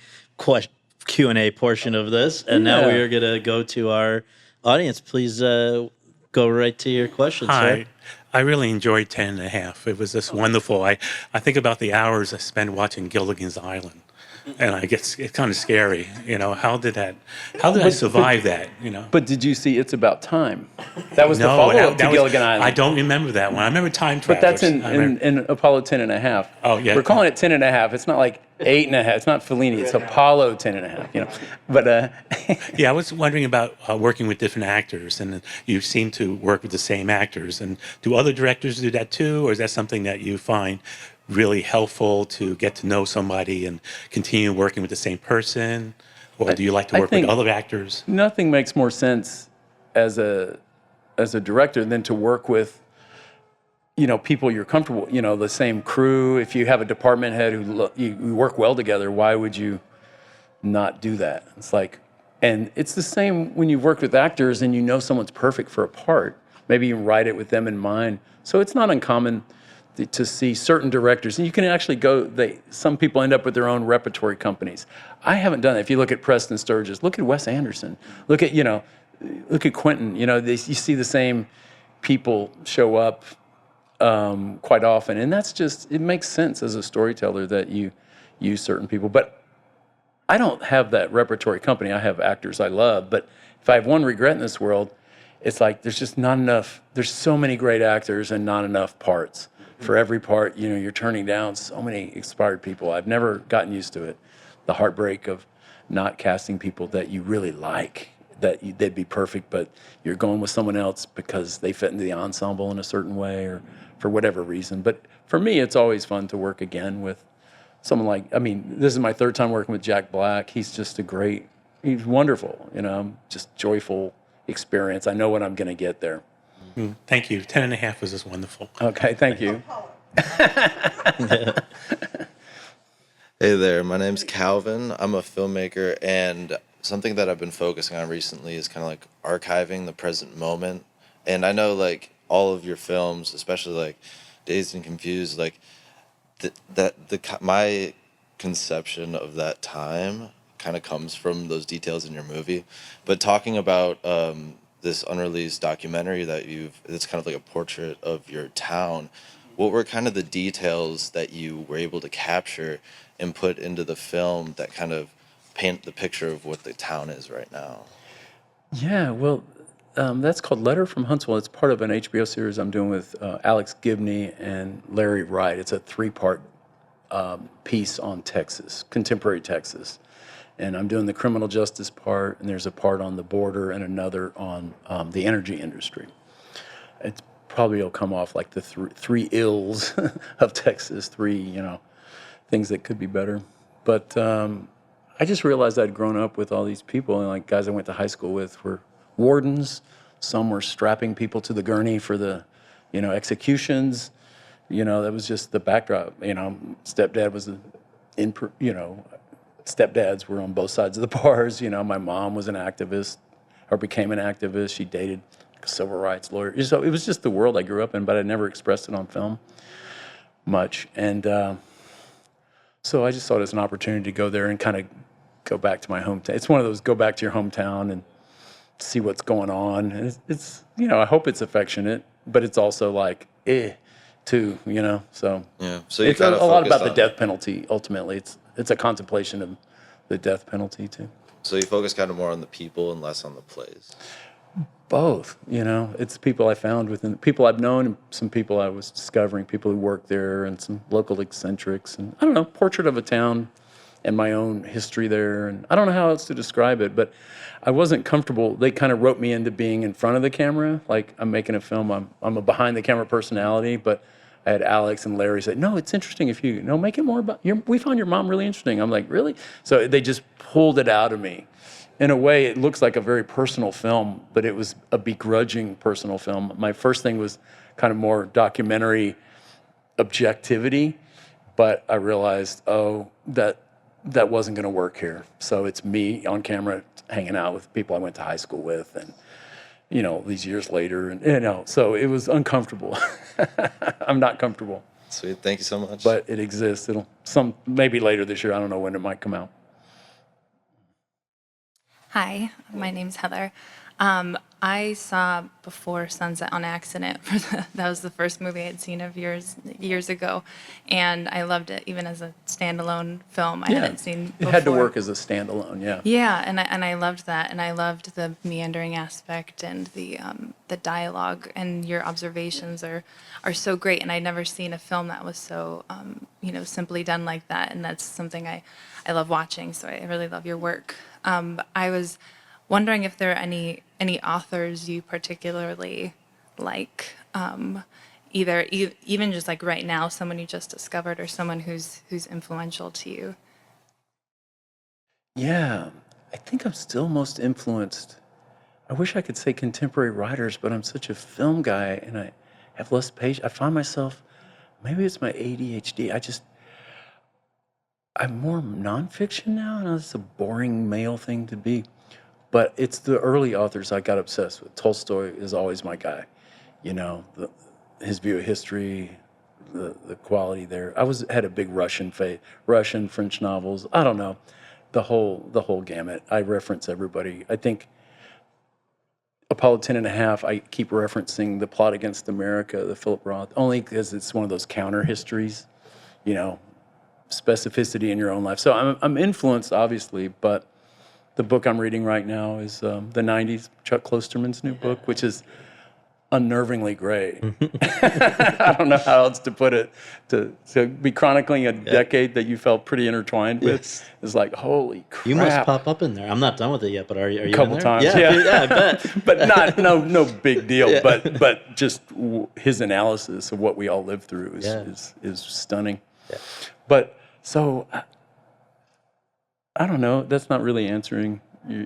Q&A portion of this, and now we are gonna go to our audience. Please go right to your questions. Hi. Sir. I really enjoyed 10 and a half. It was just wonderful. I think about the hours I spent watching Gilligan's Island, and it's kind of scary. How did I survive that? But did you see It's About Time? That was the No, follow-up to was- Gilligan Island. I don't remember that one. I remember Time But Travelers. that's in Apollo 10 and a half. Oh, yeah. We're calling it 10 and a half. It's not like 8 and a half. It's not Fellini. It's Apollo 10 and a half, But Yeah, I was wondering about working with different actors, and you seem to work with the same actors. And do other directors do that too, or is that something that you find really helpful to get to know somebody and continue working with the same person? Or do you like to work with other actors? nothing makes more sense as a director than to work with people you're comfortable, the same crew. If you have a department head who you work well together, why would you not do that? It's like, And it's the same when you've worked with actors and you know someone's perfect for a part. Maybe you write it with them in mind. So it's not uncommon to see certain directors, and you can actually some people end up with their own repertory companies. I haven't done that. If you look at Preston Sturges, look at Wes Anderson, look at Quentin. You see the same people show up quite often, and it makes sense as a storyteller that you use certain people. But I don't have that repertory company. I have actors I love, but if I have one regret in this world, it's like there's just not enough. There's so many great actors and not enough parts. For every part, you're turning down so many expired people. I've never gotten used to it. The heartbreak of not casting people that you really like, they'd be perfect, but you're going with someone else because they fit into the ensemble in a certain way or for whatever reason. But for me, it's always fun to work again with someone this is my third time working with Jack Black. He's just he's wonderful, just joyful experience. I know what I'm going to get there. Thank you. 10.5 was just wonderful. Okay, thank you. Hey there, my name's Calvin. I'm a filmmaker, and something that I've been focusing on recently is kind of like archiving the present moment. And I know like all of your films, especially like Dazed and Confused, like my conception of that time kind of comes from those details in your movie. But talking about this unreleased documentary it's kind of like a portrait of your town. What were kind of the details that you were able to capture and put into the film that kind of paint the picture of what the town is right now? Yeah, well, that's called Letter from Huntsville. It's part of an HBO series I'm doing with Alex Gibney and Larry Wright. It's a 3-part piece on Texas, contemporary Texas. And I'm doing the criminal justice part, and there's a part on the border and another on the energy industry. It's probably will come off like the three ills of Texas, things that could be better. But I just realized I'd grown up with all these people, and like guys I went to high school with were wardens. Some were strapping people to the gurney for the, executions. That was just the backdrop. Stepdad was stepdads were on both sides of the bars. My mom was an activist or became an activist. She dated a civil rights lawyer. So it was just the world I grew up in, but I never expressed it on film much. And so I just saw it as an opportunity to go there and kind of go back to my hometown. It's one of those go back to your hometown and see what's going on. And it's I hope it's affectionate, but it's also like, too, So yeah. So it's a lot about the death penalty. Ultimately, it's a contemplation of the death penalty too. So you focus kind of more on the people and less on the place. Both, it's people I found within people I've known, and some people I was discovering, people who work there, and some local eccentrics, and I don't know, portrait of a town and my own history there, and I don't know how else to describe it, but I wasn't comfortable. They kind of wrote me into being in front of the camera, like I'm making a film. I'm a behind the camera personality, but I had Alex and Larry say, no, it's interesting if you make it more about we found your mom really interesting. I'm like, really? So they just pulled it out of me. In a way, it looks like a very personal film, but it was a begrudging personal film. My first thing was kind of more documentary objectivity, but I realized, that wasn't going to work here. So it's me on camera hanging out with people I went to high school with, and these years later, and so it was uncomfortable. I'm not comfortable. Sweet, thank you so much. But it exists. Maybe later this year. I don't know when it might come out. Hi, my name's Heather. I saw Before Sunset on accident. That was the first movie I'd seen of yours years ago, and I loved it even as a standalone film. I hadn't seen before. It had to work as a standalone, yeah. Yeah, and I loved that, and I loved the meandering aspect and the dialogue, and your observations are so great. And I'd never seen a film that was so simply done like that, and that's something I love watching. So I really love your work. I was wondering if there are any authors you particularly like, either even just like right now, someone you just discovered, or someone who's influential to you. Yeah, I think I'm still most influenced. I wish I could say contemporary writers, but I'm such a film guy, and I have less patience. I find myself, maybe it's my ADHD. I'm more nonfiction now. I know it's a boring male thing to be. But it's the early authors I got obsessed with. Tolstoy is always my guy. His view of history, the quality there. Had a big Russian French novels. I don't know, the whole gamut. I reference everybody. I think Apollo 10.5, I keep referencing The Plot Against America, the Philip Roth, only because it's one of those counter histories, specificity in your own life. So I'm influenced, obviously, but the book I'm reading right now is the 90s, Chuck Klosterman's new book, which is unnervingly great. I don't know how else to put it. To be chronicling a decade that you felt pretty intertwined with is like, holy crap. You must pop up in there. I'm not done with it yet, but are you a couple in there? times? Yeah, I bet. But no big deal. But just his analysis of what we all live through is stunning. Yeah. But so I don't know. That's not really answering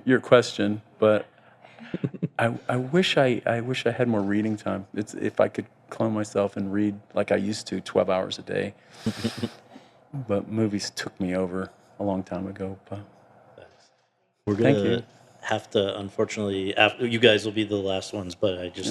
your question, but I wish I had more reading time. It's if I could clone myself and read like I used to, 12 hours a day. But movies took me over a long time ago. But we're gonna have to, unfortunately, you guys will be the last ones. But I just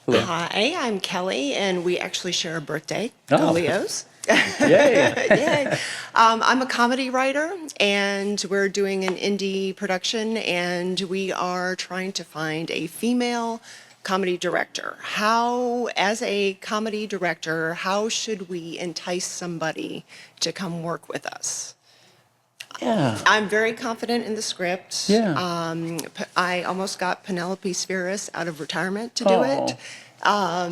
Hello. Hi, I'm Kelly, and we actually share a birthday. Oh. Leos. Yay! Yay. I'm a comedy writer, and we're doing an indie production, and we are trying to find a female comedy director. As a comedy director, how should we entice somebody to come work with us? Yeah. I'm very confident in the script. Yeah. I almost got Penelope Spheris out of retirement to do it.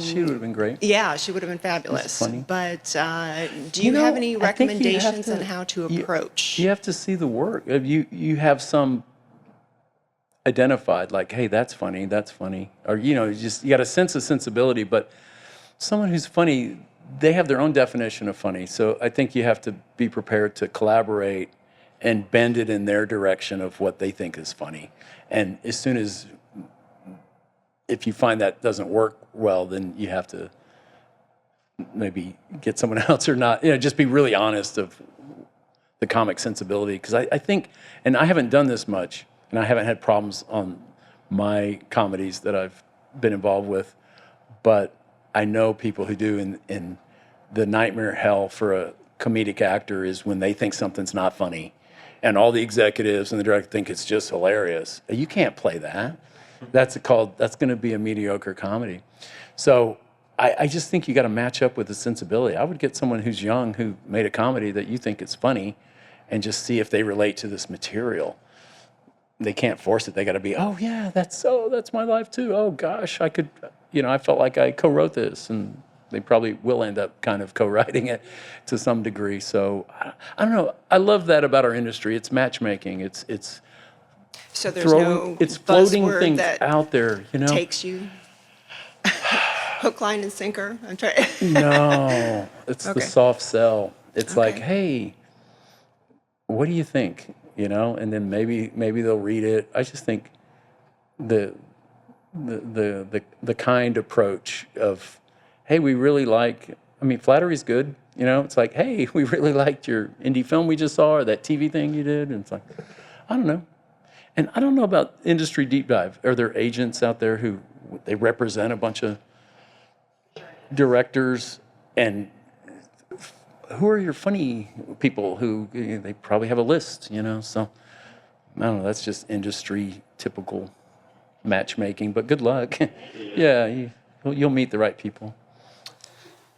She would have been great. Yeah, she would have been fabulous. That's funny. But do you have any I think you have recommendations to- on how to approach? You have to see the work. If you have some identified, like, hey, that's funny, or you got a sense of sensibility. But someone who's funny, they have their own definition of funny. So I think you have to be prepared to collaborate and bend it in their direction of what they think is funny. And as soon as, if you find that doesn't work well, then you have to maybe get someone else or not. Just be really honest of the comic sensibility. Because I think, and I haven't done this much, and I haven't had problems on my comedies that I've been involved with, but I know people who do, and the nightmare hell for a comedic actor is when they think something's not funny, and all the executives and the director think it's just hilarious. You can't play that. That's going to be a mediocre comedy. So I just think you got to match up with the sensibility. I would get someone who's young who made a comedy that you think is funny, and just see if they relate to this material. They can't force it. They got to be, oh yeah, that's my life too. Oh gosh, I could, I felt like I co-wrote this, and they probably will end up kind of co-writing it to some degree. So I don't know. I love that about our industry. It's matchmaking. It's So there's no it's floating buzzword things that out there, takes you hook, line, and sinker. I'm trying. No, it's the Okay. soft sell. It's like, Okay. hey, what do you think? And then maybe they'll read it. I just think the kind approach of, hey, we really flattery's good. It's like, hey, we really liked your indie film we just saw, or that TV thing you did. And it's like, I don't know. And I don't know about industry deep dive. Are there agents out there who they represent a bunch of directors, and who are your funny people who they probably have a list, So I don't know. That's just industry typical matchmaking. But good luck. Yeah, you'll meet the right people.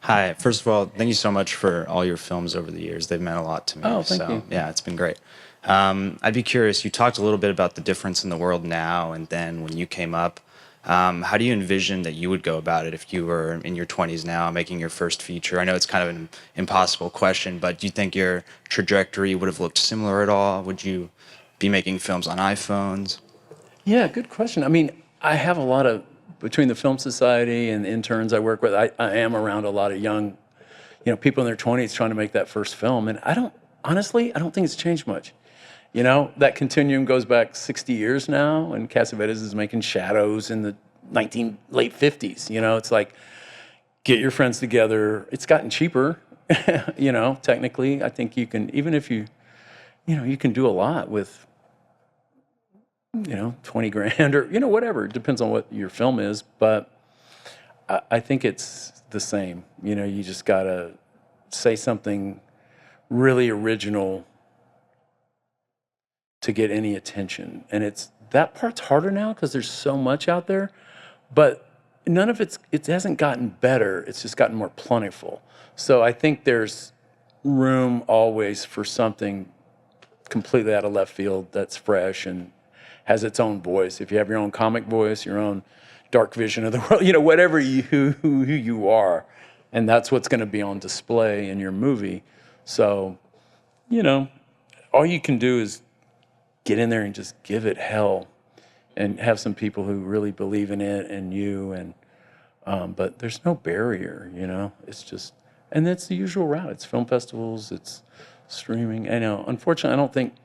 Hi. First of all, thank you so much for all your films over the years. They've meant a lot to me. Oh, thank you. Yeah, it's been great. I'd be curious, you talked a little bit about the difference in the world now and then when you came up. How do you envision that you would go about it if you were in your 20s now, making your first feature? I know it's kind of an impossible question, but do you think your trajectory would have looked similar at all? Would you be making films on iPhones? Yeah, good question. I have a lot of, between the Film Society and the interns I work with, I am around a lot of young, people in their 20s trying to make that first film. And I don't think it's changed much. That continuum goes back 60 years now, and Cassavetes is making Shadows in the late 50s. It's like, get your friends together. It's gotten cheaper, technically. I think you can, even if you can do a lot with 20 grand or, whatever. It depends on what your film is. But I think it's the same. You just got to say something really original to get any attention. And that part's harder now because there's so much out there. But none of it hasn't gotten better. It's just gotten more plentiful. So I think there's room always for something completely out of left field that's fresh and has its own voice. If you have your own comic voice, your own dark vision of the world, whatever who you are, and that's what's going to be on display in your movie. So, all you can do is get in there and just give it hell, and have some people who really believe in it and you. And but there's no barrier, It's just, and that's the usual route. It's film festivals, it's streaming. I know. Unfortunately, I don't think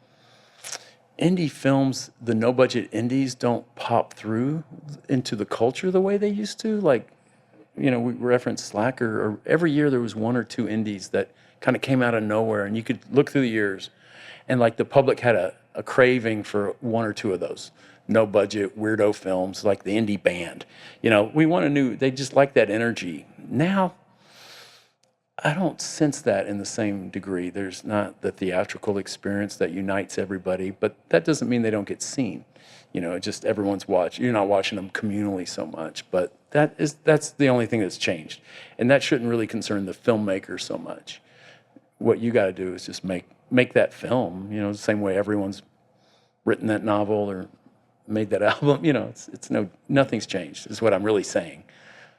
indie films, the no-budget indies, don't pop through into the culture the way they used to. Like, we referenced Slacker, or every year there was one or two indies that kind of came out of nowhere, and you could look through the years, and like the public had a craving for one or two of those no-budget weirdo films, like the indie band. We want a new. They just like that energy. Now, I don't sense that in the same degree. There's not the theatrical experience that unites everybody, but that doesn't mean they don't get seen. Just everyone's watching. You're not watching them communally so much, but that's the only thing that's changed. And that shouldn't really concern the filmmaker so much. What you got to do is just make that film, the same way everyone's written that novel or made that album. Nothing's changed is what I'm really saying.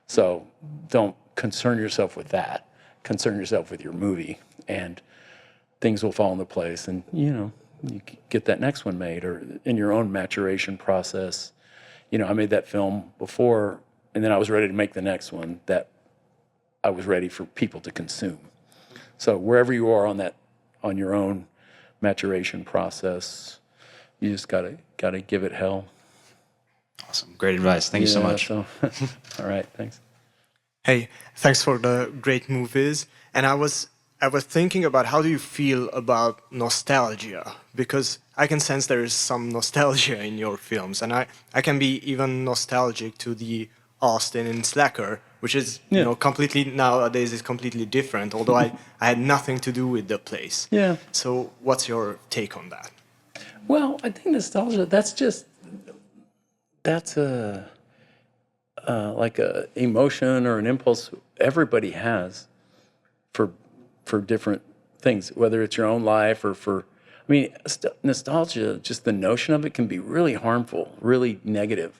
So don't concern yourself with that. Concern yourself with your movie, and things will fall into place, and you get that next one made, or in your own maturation process. I made that film before, and then I was ready to make the next one that I was ready for people to consume. So wherever you are on your own maturation process, you just gotta give it hell. Awesome. Great advice. Thank you so much. All right, thanks. Hey, thanks for the great movies. And I was thinking about, how do you feel about nostalgia? Because I can sense there is some nostalgia in your films, and I can be even nostalgic to the Austin in Slacker, which is completely, nowadays is completely different. Although I had nothing to do with the place. Yeah. So what's your take on that? Well, I think nostalgia. That's like a emotion or an impulse everybody has for different things, whether it's your own life or nostalgia, just the notion of it can be really harmful, really negative.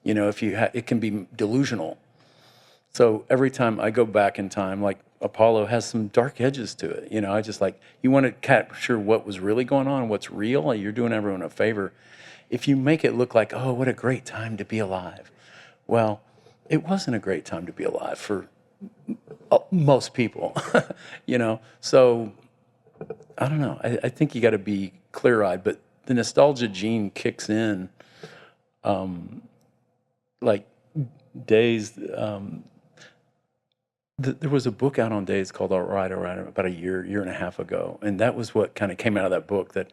It can be delusional. So every time I go back in time, like Apollo has some dark edges to it. I just you want to capture what was really going on, what's real. You're doing everyone a favor if you make it look like, oh, what a great time to be alive. Well, it wasn't a great time to be alive for most people, So I don't know. I think you got to be clear-eyed, but the nostalgia gene kicks in, like Dazed. There was a book out on Dazed called All Right, about a year and a half ago, and that was what kind of came out of that book, that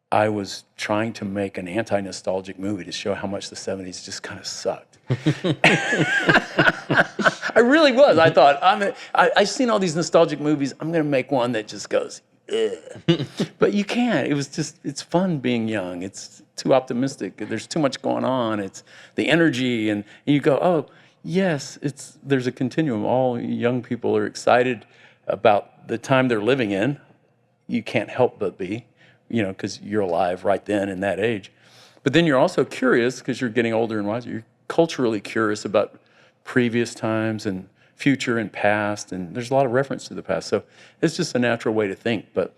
I was trying to make an anti-nostalgic movie to show how much the 70s just kind of sucked. I really was. I thought, I've seen all these nostalgic movies. I'm going to make one that just goes, ugh. But you can't. It's fun being young. It's too optimistic. There's too much going on. It's the energy. And you go, oh, yes, there's a continuum. All young people are excited about the time they're living in. You can't help but be. Because you're alive right then in that age. But then you're also curious, because you're getting older and wiser. You're culturally curious about previous times and future and past, and there's a lot of reference to the past. So it's just a natural way to think. But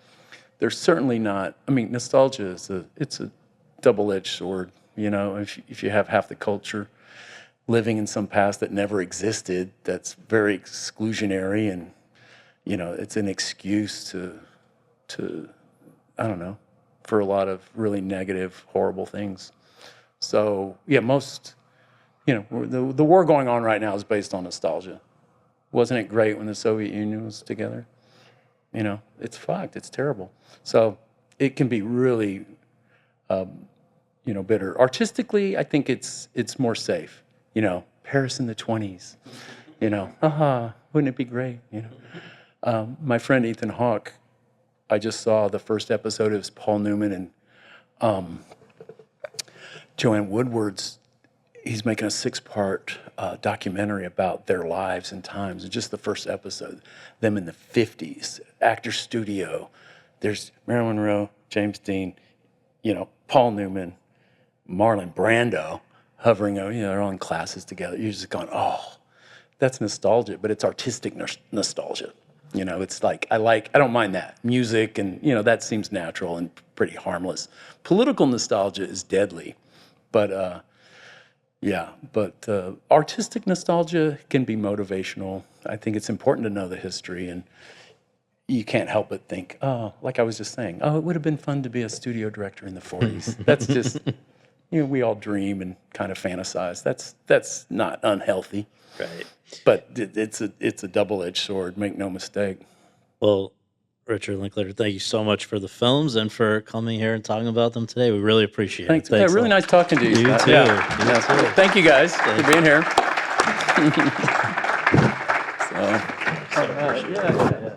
there's certainly not. Nostalgia it's a double-edged sword. If you have half the culture living in some past that never existed, that's very exclusionary, and it's an excuse to I don't know, for a lot of really negative, horrible things. So yeah, the war going on right now is based on nostalgia. Wasn't it great when the Soviet Union was together? It's fucked. It's terrible. So it can be really, bitter. Artistically, I think it's more safe. Paris in the 20s. Wouldn't it be great? My friend Ethan Hawke, I just saw the first episode of Paul Newman and Joanne Woodward's. He's making a 6-part documentary about their lives and times. And just the first episode, them in the 50s, actor studio. There's Marilyn Monroe, James Dean, Paul Newman, Marlon Brando hovering over. They're all in classes together. You're just going, oh, that's nostalgia, but it's artistic nostalgia. It's like I don't mind that music, and that seems natural and pretty harmless. Political nostalgia is deadly, but artistic nostalgia can be motivational. I think it's important to know the history, and you can't help but think, oh, like I was just saying, oh, it would have been fun to be a studio director in the 40s. That's just, we all dream and kind of fantasize. That's not unhealthy. Right. But it's a double-edged sword, make no mistake. Well, Richard Linklater, thank you so much for the films and for coming here and talking about them today. We really appreciate it. Thanks. Yeah, really nice talking to you. You Scott. too. Yeah. You too. Thank you guys for being here. All right, yeah.